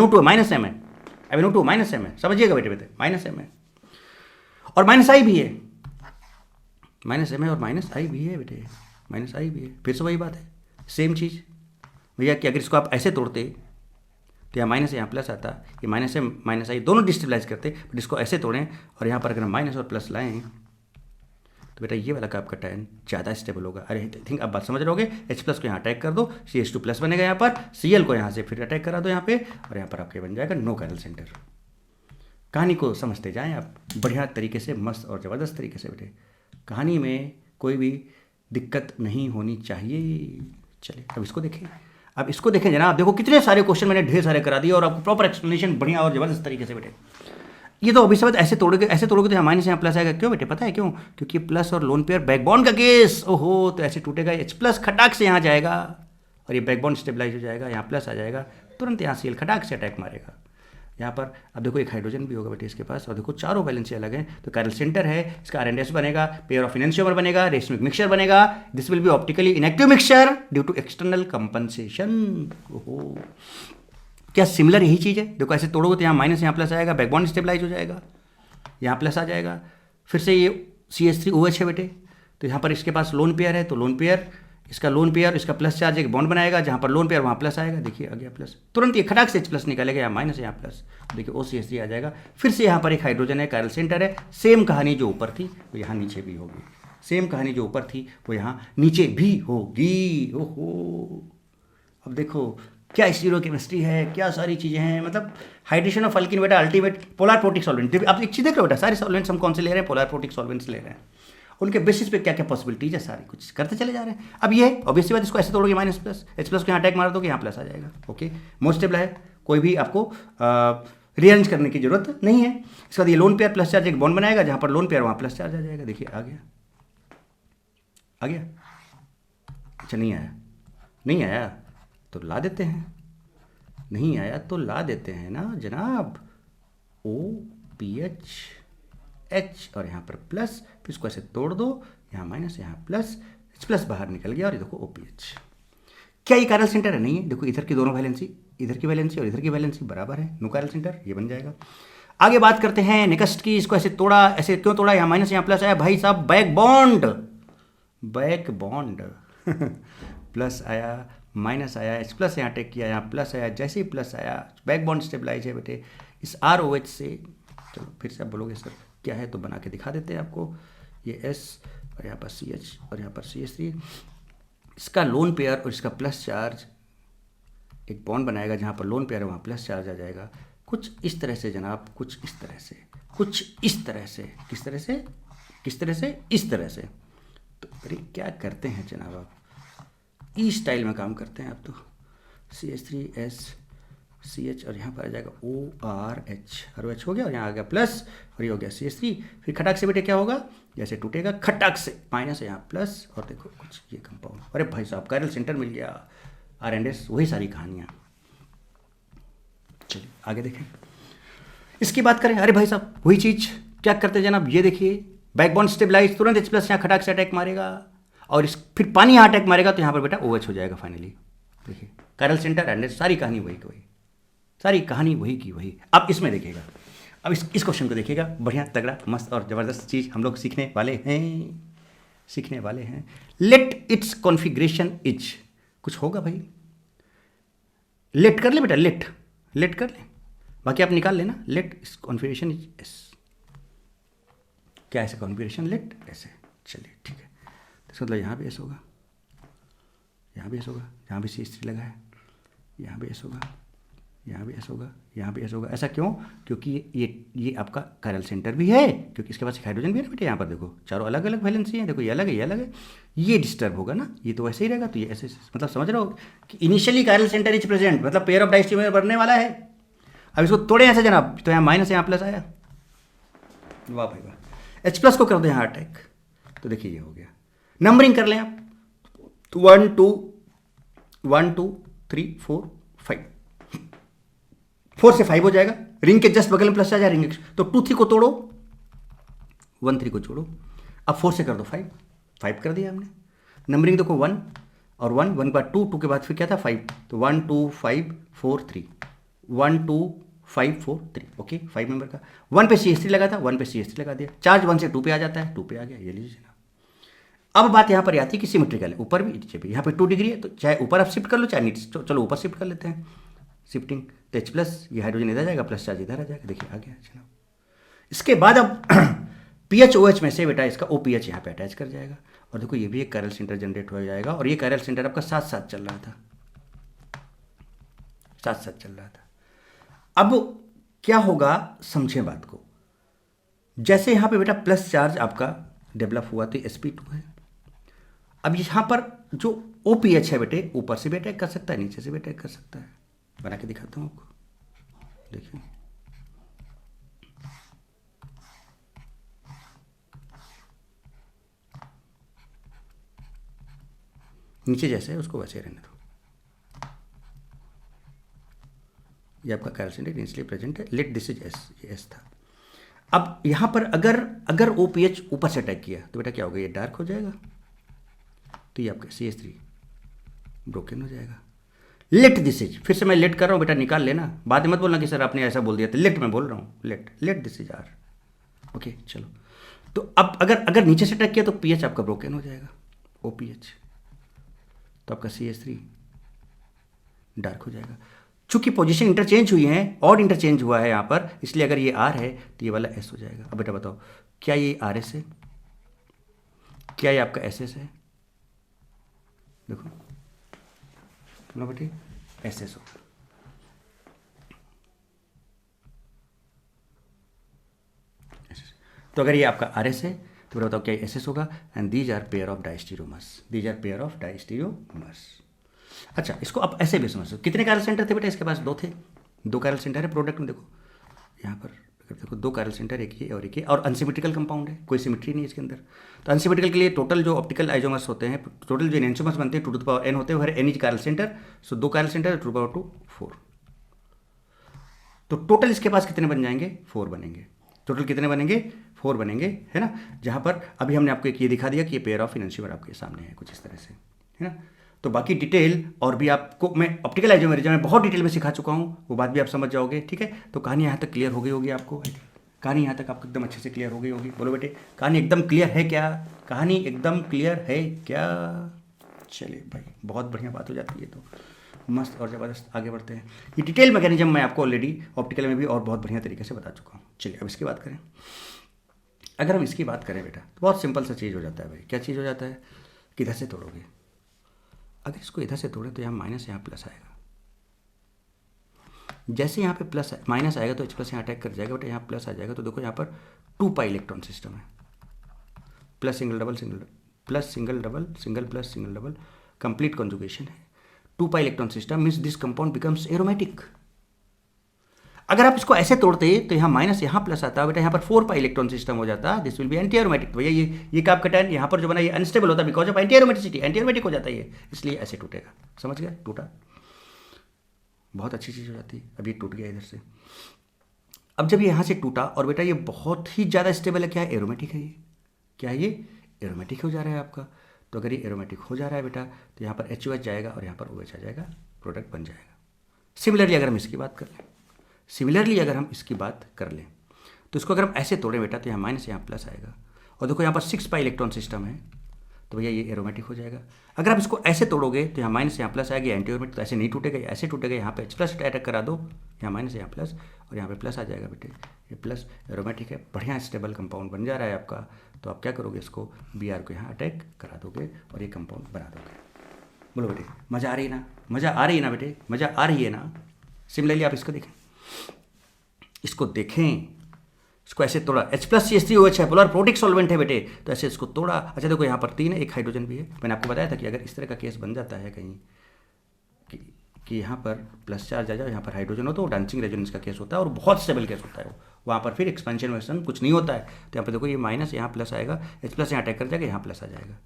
A: NO2 -M है, समझिएगा बेटे, -M है और -I भी है, -M है और -I भी है बेटे, -I भी है। फिर से वही बात है, सेम चीज़ भैया कि अगर इसको आप ऐसे तोड़ते तो यहाँ माइनस यहाँ प्लस आता, ये -M -I दोनों डिस्टेबलाइज करते, बट इसको ऐसे तोड़ें और यहाँ पर अगर हम माइनस और प्लस लाएं तो बेटा ये वाला का आपका टायन ज़्यादा स्टेबल होगा। अरे थिंक आप बात समझ रहोगे, H+ को यहाँ अटैक कर दो, CH2+ बनेगा यहाँ पर, Cl को यहाँ से फिर अटैक करा दो यहाँ पे, और यहाँ पर आपके बन जाएगा नो कायरल सेंटर। कहानी को समझते जाएँ आप बढ़िया तरीके से, मस्त और ज़बरदस्त तरीके से बेटे, कहानी में कोई भी दिक्कत नहीं होनी चाहिए। चलिए अब इसको देखें, जनाब देखो कितने सारे क्वेश्चन मैंने ढेर सारे करा दिए और आपको प्रॉपर एक्सप्लेनेशन बढ़िया और जबरदस्त तरीके से बेटे। ये तो अभी से ऐसे तोड़ोगे तो यहाँ माइनस यहाँ प्लस आएगा, क्यों बेटे पता है क्यों? क्योंकि प्लस और लोन पेयर बैकबॉन्ड का केस, ओहो तो ऐसे टूटेगा, H+ खटाक से यहाँ जाएगा और ये बैकबॉन्ड स्टेबलाइज हो जाएगा, यहाँ प्लस आ जाएगा, तुरंत यहाँ Cl खटाक से अटैक मारेगा। यहाँ पर अब देखो एक हाइड्रोजन भी होगा बेटे इसके पास, और देखो चारों वैलेंसी अलग हैं, तो कायरल सेंटर है, इसका RNS बनेगा, पेयर ऑफ इनैंशियोमर बनेगा, रेशमिक मिक्सचर बनेगा, this will be optically inactive mixture due to external compensation. ओहो क्या सिमिलर यही चीज़ है, देखो ऐसे तोड़ोगे तो यहाँ माइनस यहाँ प्लस आएगा, बैकबॉन्ड स्टेबलाइज हो जाएगा, यहाँ प्लस आ जाएगा, फिर से ये CH3OH है बेटे, तो यहाँ पर इसके पास लोन पेयर है, तो लोन पेयर इसका प्लस चार्ज एक बॉन्ड बनाएगा, जहाँ पर लोन पेयर वहाँ प्लस आएगा, देखिए आ गया प्लस, तुरंत ये खटाक से H+ निकालेगा, यहाँ माइनस यहाँ प्लस, देखिए OCH3 आ जाएगा। फिर से यहाँ पर एक हाइड्रोजन है, कायरल सेंटर है, सेम कहानी जो ऊपर थी वो यहाँ नीचे भी होगी, सेम कहानी जो ऊपर थी वो यहाँ नीचे भी होगी। ओहो अब देखो क्या स्टीरियो केमिस्ट्री है, क्या सारी चीज़ें हैं, मतलब हाइड्रेशन ऑफ अल्किन बेटा अल्टीमेट पोलर प्रोटिक सॉल्वेंट। आप एक चीज़ देख रहे हो बेटा, सारे सॉल्वेंट्स हम कौन से ले रहे हैं, पोलर प्रोटिक सॉल्वेंट्स ले रहे हैं, उनके बेसिस पे क्या क्या पॉसिबिलिटीज है सारी कुछ करते चले जा रहे हैं। अब ये ऑब्वियसली बात, इसको ऐसे तोड़ोगे माइनस प्लस, H+ को यहाँ अटैक मार दोगे, यहाँ प्लस आ जाएगा। ओके मोस्ट स्टेबल है, कोई भी आपको रीअरेंज करने की जरूरत नहीं है। इसके बाद ये लोन पेयर प्लस चार्ज एक बॉन्ड बनाएगा, जहाँ पर लोन पेयर वहाँ प्लस चार्ज आ जाएगा, देखिए आ गया। अच्छा नहीं आया तो ला देते हैं, नहीं आया तो ला देते हैं ना जनाब, OPH H और यहाँ पर प्लस, फिर इसको ऐसे तोड़ दो, यहाँ माइनस यहाँ प्लस, H+ बाहर निकल गया और ये देखो OPH। क्या ये कायरल सेंटर है? नहीं है, देखो इधर की दोनों वैलेंसी, इधर की वैलेंसी और इधर की वैलेंसी बराबर है, नो कायरल सेंटर, ये बन जाएगा। आगे बात करते हैं नेक्स्ट की, इसको ऐसे तोड़ा, ऐसे क्यों तोड़ा, यहाँ माइनस यहाँ प्लस आया, भाई साहब बैक बॉन्ड प्लस आया माइनस आया, H+ यहाँ अटैक किया, यहाँ प्लस आया, जैसे ही प्लस आया बैक बॉन्ड स्टेबलाइज है बेटे इस ROH से। चलो फिर से आप बोलोगे सर क्या है, तो बना के दिखा देते हैं आपको, ये S और यहाँ पर CH और यहाँ पर CH3, इसका लोन पेयर और इसका प्लस चार्ज एक बॉन्ड बनाएगा, जहाँ पर लोन पेयर है वहाँ प्लस चार्ज आ जाएगा। कुछ इस तरह से जनाब, कुछ इस तरह से, कुछ इस तरह से, किस तरह से, किस तरह से, इस तरह से। तो अरे क्या करते हैं जनाब आप, ई स्टाइल में काम करते हैं आप। तो CH3S CH और यहाँ पर आ जाएगा ORH, ROH हो गया, और यहाँ आ गया प्लस, और ये हो गया CH3। फिर खटाक से बेटे क्या होगा, जैसे टूटेगा खटाक से माइनस, यहाँ प्लस, और देखो कुछ ये कंपाउंड। अरे भाई साहब कायरल सेंटर मिल गया, R&S, वही सारी कहानियाँ। चलिए आगे देखें, इसकी बात करें। अरे भाई साहब वही चीज़ क्या करते हैं जनाब, ये देखिए बैकबोन स्टेबलाइज, तुरंत H+ यहाँ खटाक से अटैक मारेगा, और इस फिर पानी यहाँ अटैक मारेगा, तो यहाँ पर बेटा OH हो जाएगा फाइनली। देखिए कायरल सेंटर R&S, सारी कहानी वही की वही, सारी कहानी वही की वही। अब इसमें देखिएगा, अब इस क्वेश्चन को देखिएगा, बढ़िया तगड़ा मस्त और ज़बरदस्त चीज़ हम लोग सीखने वाले हैं। लेट इट्स कॉन्फ़िगरेशन इज, कुछ होगा भाई, लेट कर ले बेटा, लेट कर ले, बाकी आप निकाल लेना। लेट इस कॉन्फ़िगरेशन इज एस, क्या ऐसे कॉन्फ़िगरेशन लेट ऐसे, चलिए ठीक है। तो इसका मतलब यहाँ भी एस होगा, यहाँ भी एस होगा, यहाँ भी CH3 लगा है, यहाँ भी एस होगा, यहाँ भी एस होगा, यहाँ भी एस होगा। ऐसा क्यों? क्योंकि ये आपका कायरल सेंटर भी है, क्योंकि इसके पास एक हाइड्रोजन भी है ना बेटे। यहाँ पर देखो चारों अलग अलग वैलेंसी हैं, देखो ये अलग है, ये अलग है, ये डिस्टर्ब होगा ना, ये तो वैसे ही रहेगा। तो ये ऐसे मतलब समझ रहे हो कि initially chiral centre is present, मतलब पेयर ऑफ डाइस्टीरियर बनने वाला है। अब इसको तोड़े ऐसे जनाब, तो यहाँ माइनस, यहाँ प्लस आया, वाह भाई वाह। H+ को कर दो यहाँ अटैक, तो देखिए ये हो गया। नंबरिंग कर लें आप, तो 1 2 3 4 5, 4 से 5 हो जाएगा, रिंग के जस्ट बगल में प्लस आ जाए रिंग, तो 2 3 को तोड़ो, 1 3 को जोड़ो, अब 4 से कर दो 5, 5 कर दिया हमने। नंबरिंग देखो 1 और 1, 1 के बाद 2, 2 के बाद फिर क्या था 5, तो 1 2 5 4 3, 1 2 5 4 3, ओके 5 नंबर का। 1 पे CH3 लगा था, 1 पे CH3 लगा दिया, चार्ज 1 से 2 पे आ जाता है, 2 पे आ गया, ये लीजिए ना। अब बात यहाँ पर आती है कि सिमेट्रिकल है, ऊपर भी नीचे भी। यहाँ पे 2 डिग्री है, तो चाहे ऊपर आप शिफ्ट कर लो, चाहे नीचे, चलो ऊपर शिफ्ट कर लेते हैं, शिफ्टिंग। तो H+, ये हाइड्रोजन इधर जाएगा, प्लस चार्ज इधर आ जाएगा, देखिए आ गया जनाब। इसके बाद अब PHOH में से बेटा इसका OPH यहाँ पे अटैच कर जाएगा, और देखो ये भी एक कायरल सेंटर जनरेट हो जाएगा, और ये कायरल सेंटर आपका साथ साथ चल रहा था, साथ साथ चल रहा था। अब क्या होगा समझें बात को, जैसे यहाँ पे बेटा प्लस चार्ज आपका डेवलप हुआ, तो sp2 है। अब यहाँ पर जो OPH है बेटे, ऊपर से भी अटैक कर सकता है, नीचे से भी अटैक कर सकता है। बना के दिखाता हूँ आपको, देखिए नीचे जैसे है उसको वैसे रहने दो। ये आपका कायरल सेंटर इनिशियली प्रेजेंट है, लेट दिस इज एस, ये एस था। अब यहाँ पर अगर OPH ऊपर से अटैक किया, तो बेटा क्या होगा, ये डार्क हो जाएगा, तो ये आपका CH3 ब्रोकन हो जाएगा। लेट दिस इज, फिर से मैं लेट कर रहा हूँ बेटा, निकाल लेना, बाद में मत बोलना कि सर आपने ऐसा बोल दिया, तो लेट मैं बोल रहा हूँ, let this is R, okay चलो। तो अब अगर नीचे से अटैक किया तो PH आपका ब्रोकन हो जाएगा, OPH, तो आपका CH3 डार्क हो जाएगा। चूंकि पोजीशन इंटरचेंज हुई है और इंटरचेंज हुआ है यहाँ पर, इसलिए अगर ये R है तो ये वाला S हो जाएगा। अब बेटा बताओ, क्या ये RS है, क्या ये आपका SS है? देखो बोलो बेटे, SS हो। तो अगर ये आपका RS है तो बेटा बताओ क्या ये SS होगा? And these are pair of diastereomers, अच्छा इसको आप ऐसे भी समझ सकते। कितने कायरल सेंटर थे बेटा इसके पास? 2 थे, 2 कायरल सेंटर है प्रोडक्ट में। देखो यहाँ पर अगर देखो 2 कायरल सेंटर, एक ये और एक ये, और अनसिमेट्रिकल कंपाउंड है, कोई सिमेट्री नहीं है इसके अंदर। तो अनसिमेट्रिकल के लिए टोटल जो ऑप्टिकल आइसोमर्स होते हैं, टोटल जो एनेंटियोमर्स बनते हैं 2n होते हैं, हर n is chiral centre. So 2 chiral centre 2 4, तो टोटल इसके पास कितने बन जाएंगे? 4 बनेंगे। टोटल कितने बनेंगे? 4 बनेंगे, है ना। जहाँ पर अभी हमने आपको एक ये दिखा दिया कि ये पेयर ऑफ एनेंटियोमर आपके सामने है, कुछ इस तरह से, है ना। तो बाकी डिटेल और भी आपको मैं ऑप्टिकल आइसोमेरिज्म में बहुत डिटेल में सिखा चुका हूँ, वो बात भी आप समझ जाओगे, ठीक है। तो कहानी यहाँ तक क्लियर हो गई होगी आपको, कहानी यहाँ तक आपको एकदम अच्छे से क्लियर हो गई होगी। बोलो बेटे, कहानी एकदम क्लियर है क्या? कहानी एकदम क्लियर है क्या? चलिए भाई, बहुत बढ़िया बात हो जाती है, तो मस्त और ज़बरदस्त आगे बढ़ते हैं। ये डिटेल मैकेनिज्म मैं आपको ऑलरेडी ऑप्टिकल में भी और बहुत बढ़िया तरीके से बता चुका हूँ। चलिए अब इसकी बात करें। अगर हम इसकी बात करें बेटा तो बहुत सिंपल सा चीज़ हो जाता है भाई। क्या चीज़ हो जाता है? किधर से तोड़ोगे? अगर इसको इधर से तोड़े तो यहाँ माइनस, यहाँ प्लस आएगा। जैसे यहाँ पे प्लस माइनस आएगा तो H प्लस यहाँ अटैक कर जाएगा बेटा, यहाँ प्लस आ जाएगा। तो देखो यहाँ पर 2 पाई इलेक्ट्रॉन सिस्टम है, plus single double single plus single double single plus single double, complete conjugation है। 2 pi electron system means this compound becomes aromatic. अगर आप इसको ऐसे तोड़ते तो यहाँ माइनस यहाँ प्लस आता बेटा, यहाँ पर 4 पाई इलेक्ट्रॉन सिस्टम हो जाता, this will B anti aromatic. भैया ये कार्ब कैटायन यहाँ पर जो बना ये अनस्टेबल होता है because of anti aromaticity, anti aromatic हो जाता है ये, इसलिए ऐसे टूटेगा। समझ गए? टूटा, बहुत अच्छी चीज़ हो जाती है। अब ये टूट गया इधर से। अब जब ये यहाँ से टूटा और बेटा ये बहुत ही ज़्यादा स्टेबल है, क्या है? एरोमेटिक है ये। क्या है ये? एरोमेटिक हो जा रहा है आपका। तो अगर ये एरोमेटिक हो जा रहा है बेटा तो यहाँ पर HOH जाएगा और यहाँ पर OH आ जाएगा, प्रोडक्ट बन जाएगा। सिमिलरली अगर हम इसकी बात कर लें तो इसको अगर हम ऐसे तोड़ें बेटा तो यहाँ माइनस, यहाँ प्लस आएगा। और देखो यहाँ पर 6 पाई इलेक्ट्रॉन सिस्टम है, तो भैया ये एरोमेटिक हो जाएगा। अगर आप इसको ऐसे तोड़ोगे तो यहाँ माइनस, यहाँ प्लस आएगा, एंटी एरोमेटिक, तो ऐसे नहीं टूटेगा, ऐसे टूटेगा। यहाँ पे H प्लस अटैक करा दो, यहाँ माइनस, यहाँ प्लस, और यहाँ पे प्लस आ जाएगा बेटे। ये प्लस एरोमेटिक है, बढ़िया स्टेबल कंपाउंड बन जा रहा है आपका। तो आप क्या करोगे? इसको Br को यहाँ अटैक करा दोगे और ये कंपाउंड बना दोगे। बोलो बेटे, मज़ा आ रही है ना? मज़ा आ रही है ना बेटे? मज़ा आ रही है ना? सिमिलरली आप इसको देखें, इसको ऐसे तोड़ा, H प्लस CH3OH है, पोलर प्रोटिक सॉल्वेंट है बेटे, तो ऐसे इसको तोड़ा। अच्छा देखो यहाँ पर 3 है, एक हाइड्रोजन भी है। मैंने आपको बताया था कि अगर इस तरह का केस बन जाता है कहीं कि यहाँ पर प्लस चार्ज आ जाए, यहाँ पर हाइड्रोजन हो, तो डांसिंग रेजोनेंस का केस होता है और बहुत स्टेबल केस होता है वो। वहाँ पर फिर एक्सपेंशन वेक्शन कुछ नहीं होता है। तो यहाँ पर देखो ये माइनस, यहाँ प्लस आएगा, H प्लस यहाँ अटैक कर जाएगा, यहाँ प्लस आ जाएगा।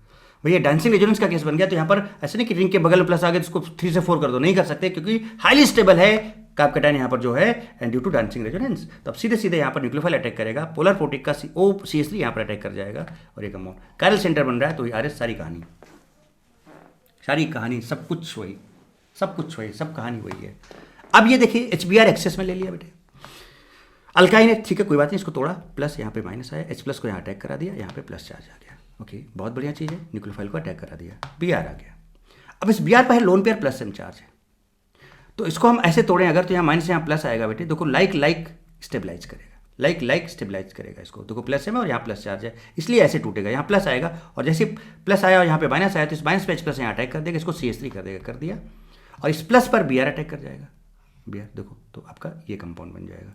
A: भैया डांसिंग रेजोनेंस का केस बन गया तो यहाँ पर ऐसे नहीं कि रिंग के बगल में प्लस आ गया तो उसको 3 से 4 कर दो, नहीं कर सकते क्योंकि हाईली स्टेबल है कार्ब कैटायन यहाँ पर जो है, and due to dancing resonance. तो अब सीधे सीधे यहाँ पर न्यूक्लियोफाइल अटैक करेगा, पोलर प्रोटिक का CH3 यहाँ पर अटैक कर जाएगा और ये कंपाउंड कायरल सेंटर बन रहा है। तो यार सारी कहानी सब कुछ वही, सब कहानी वही है। अब ये देखिए HBr एक्सेस में ले लिया बेटे, अल्काइन है, ठीक है कोई बात नहीं, इसको तोड़ा, प्लस यहाँ पे माइनस आया, H प्लस को यहाँ अटैक करा दिया, यहाँ पे प्लस चार्ज आ गया। ओके, बहुत बढ़िया चीज़ है, न्यूक्लियोफाइल को अटैक करा दिया, Br आ गया। अब इस Br पर है lone pair plus M charge है, तो इसको हम ऐसे तोड़ें अगर तो यहाँ माइनस, यहाँ प्लस आएगा बेटे। देखो लाइक स्टेबलाइज करेगा, लाइक स्टेबलाइज करेगा इसको। देखो प्लस M और यहाँ प्लस चार्ज है, इसलिए ऐसे टूटेगा। यहाँ प्लस आएगा और जैसे प्लस आया और यहाँ पे माइनस आया तो इस माइनस पे H प्लस यहाँ अटैक कर देगा, इसको CH3 कर देगा, कर दिया। और इस प्लस पर Br अटैक कर जाएगा, Br देखो, तो आपका ये कंपाउंड बन जाएगा,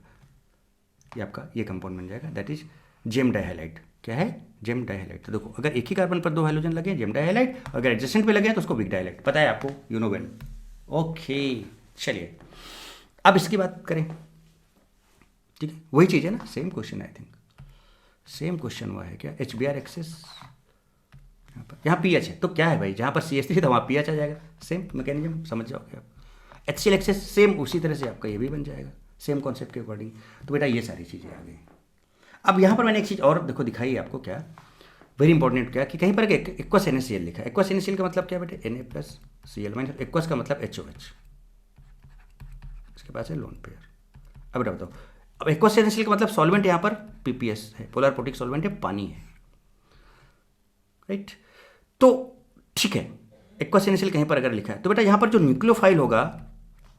A: ये आपका ये कंपाउंड बन जाएगा, दैट इज जेम डाइहैलाइड। क्या है? जेम डाइहैलाइड। तो देखो अगर एक ही कार्बन पर 2 हाइड्रोजन लगे जेम डाइहैलाइड, और अगर एडजेसेंट पे लगे तो उसको बिग डाइहैलाइड। पता है आपको, यू नो वेल। ओके चलिए अब इसकी बात करें, ठीक है, वही चीज़ है ना, same question, I think same question हुआ है क्या? HBr एक्सेस यहाँ पीएच है, तो क्या है भाई, जहाँ पर CH3 था वहाँ पीएच आ जाएगा, सेम मैकेनिज्म समझ जाओगे आप। HCl एक्सेस सेम उसी तरह से आपका ये भी बन जाएगा, सेम कॉन्सेप्ट के अकॉर्डिंग। तो बेटा ये सारी चीज़ें आ गई। अब यहाँ पर मैंने एक चीज़ और देखो दिखाई आपको, क्या वेरी इंपॉर्टेंट, क्या कि कहीं पर एक्वस NaCl लिखा है। एक्वस NaCl का मतलब क्या बेटे? Na plus Cl minus, aqueous का मतलब HOH, इसके पास है लोन पेयर। अब बेटा बताओ, अब एक्वस NaCl का मतलब सॉल्वेंट यहाँ पर PPS है, पोलर प्रोटिक सॉल्वेंट है, पानी है, राइट। तो ठीक है, एक्वस NaCl कहीं पर अगर लिखा है तो बेटा यहाँ पर जो न्यूक्लियोफाइल होगा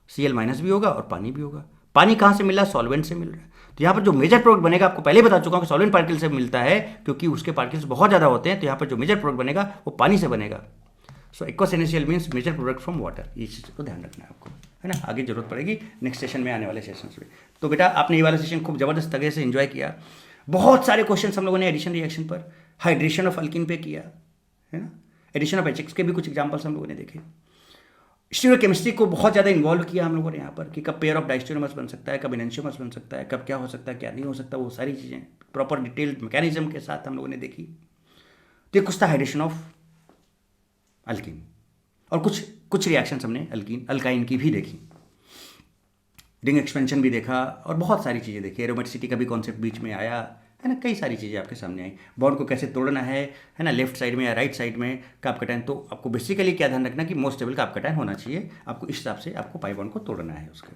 A: Cl माइनस भी होगा और पानी भी होगा। पानी कहाँ से मिल रहा है? सॉल्वेंट से मिल रहा है। तो यहाँ पर जो मेजर प्रोडक्ट बनेगा, आपको पहले बता चुका हूँ कि सॉल्वेंट पार्टिकल से मिलता है क्योंकि उसके पार्टिकल्स बहुत ज़्यादा होते हैं। तो यहाँ पर जो मेजर प्रोडक्ट बनेगा वो पानी से बनेगा। So aqueous NaCl means major product from water. इस चीज़ को ध्यान रखना है आपको, है ना, आगे जरूरत पड़ेगी नेक्स्ट सेशन में, आने वाले सेशंस में। तो बेटा आपने ये वाला सेशन खूब ज़बरदस्त तरीके से एंजॉय किया। बहुत सारे क्वेश्चन हम लोगों ने एडिशन रिएक्शन पर, हाइड्रेशन ऑफ अल्किन पे किया, है ना, एडिशन ऑफ HX के भी कुछ एग्जाम्पल्स हम लोगों ने देखे। स्टीरियोकेमिस्ट्री को बहुत ज़्यादा इन्वॉल्व किया हम लोगों ने यहाँ पर, कि कब पेयर ऑफ डाइस्टेरियोमर्स बन सकता है, कब एनेंशियोमर्स बन सकता है, कब क्या हो सकता है, क्या नहीं हो सकता, वो सारी चीज़ें प्रॉपर डिटेल्ड मैकेनिज्म के साथ हम लोगों ने देखी। तो ये कुछ था हाइड्रेशन ऑफ अल्किन, और कुछ रिएक्शंस हमने अल्काइन की भी देखी, रिंग एक्सपेंशन भी देखा और बहुत सारी चीज़ें देखी। एरोमेटिसिटी का भी कॉन्सेप्ट बीच में आया, है ना, कई सारी चीज़ें आपके सामने आई। बॉन्ड को कैसे तोड़ना है ना, लेफ्ट साइड में या राइट साइड में कार्ब कैटायन। तो आपको बेसिकली क्या ध्यान रखना कि मोस्ट स्टेबल कार्ब कैटायन होना चाहिए, आपको इस हिसाब से आपको पाई बॉन्ड को तोड़ना है उसके।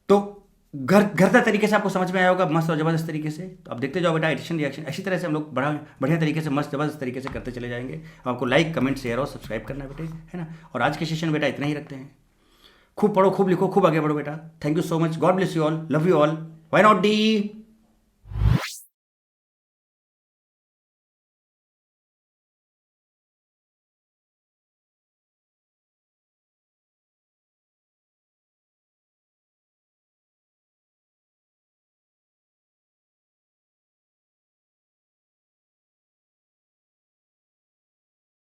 A: तो घरता तरीके से आपको समझ में आया होगा, मस्त और ज़बरदस्त तरीके से। तो अब देखते जाओ बेटा एडिशन रिएक्शन, इसी तरह से हम लोग बड़ा बढ़िया तरीके से मस्त ज़बरदस्त तरीके से करते चले जाएंगे। आपको लाइक कमेंट शेयर और सब्सक्राइब करना है बेटे, है ना। और आज के सेशन बेटा इतना ही रखते हैं। खूब पढ़ो, खूब लिखो, खूब आगे बढ़ो बेटा। Thank you so much, God bless you all, love you all, why not D.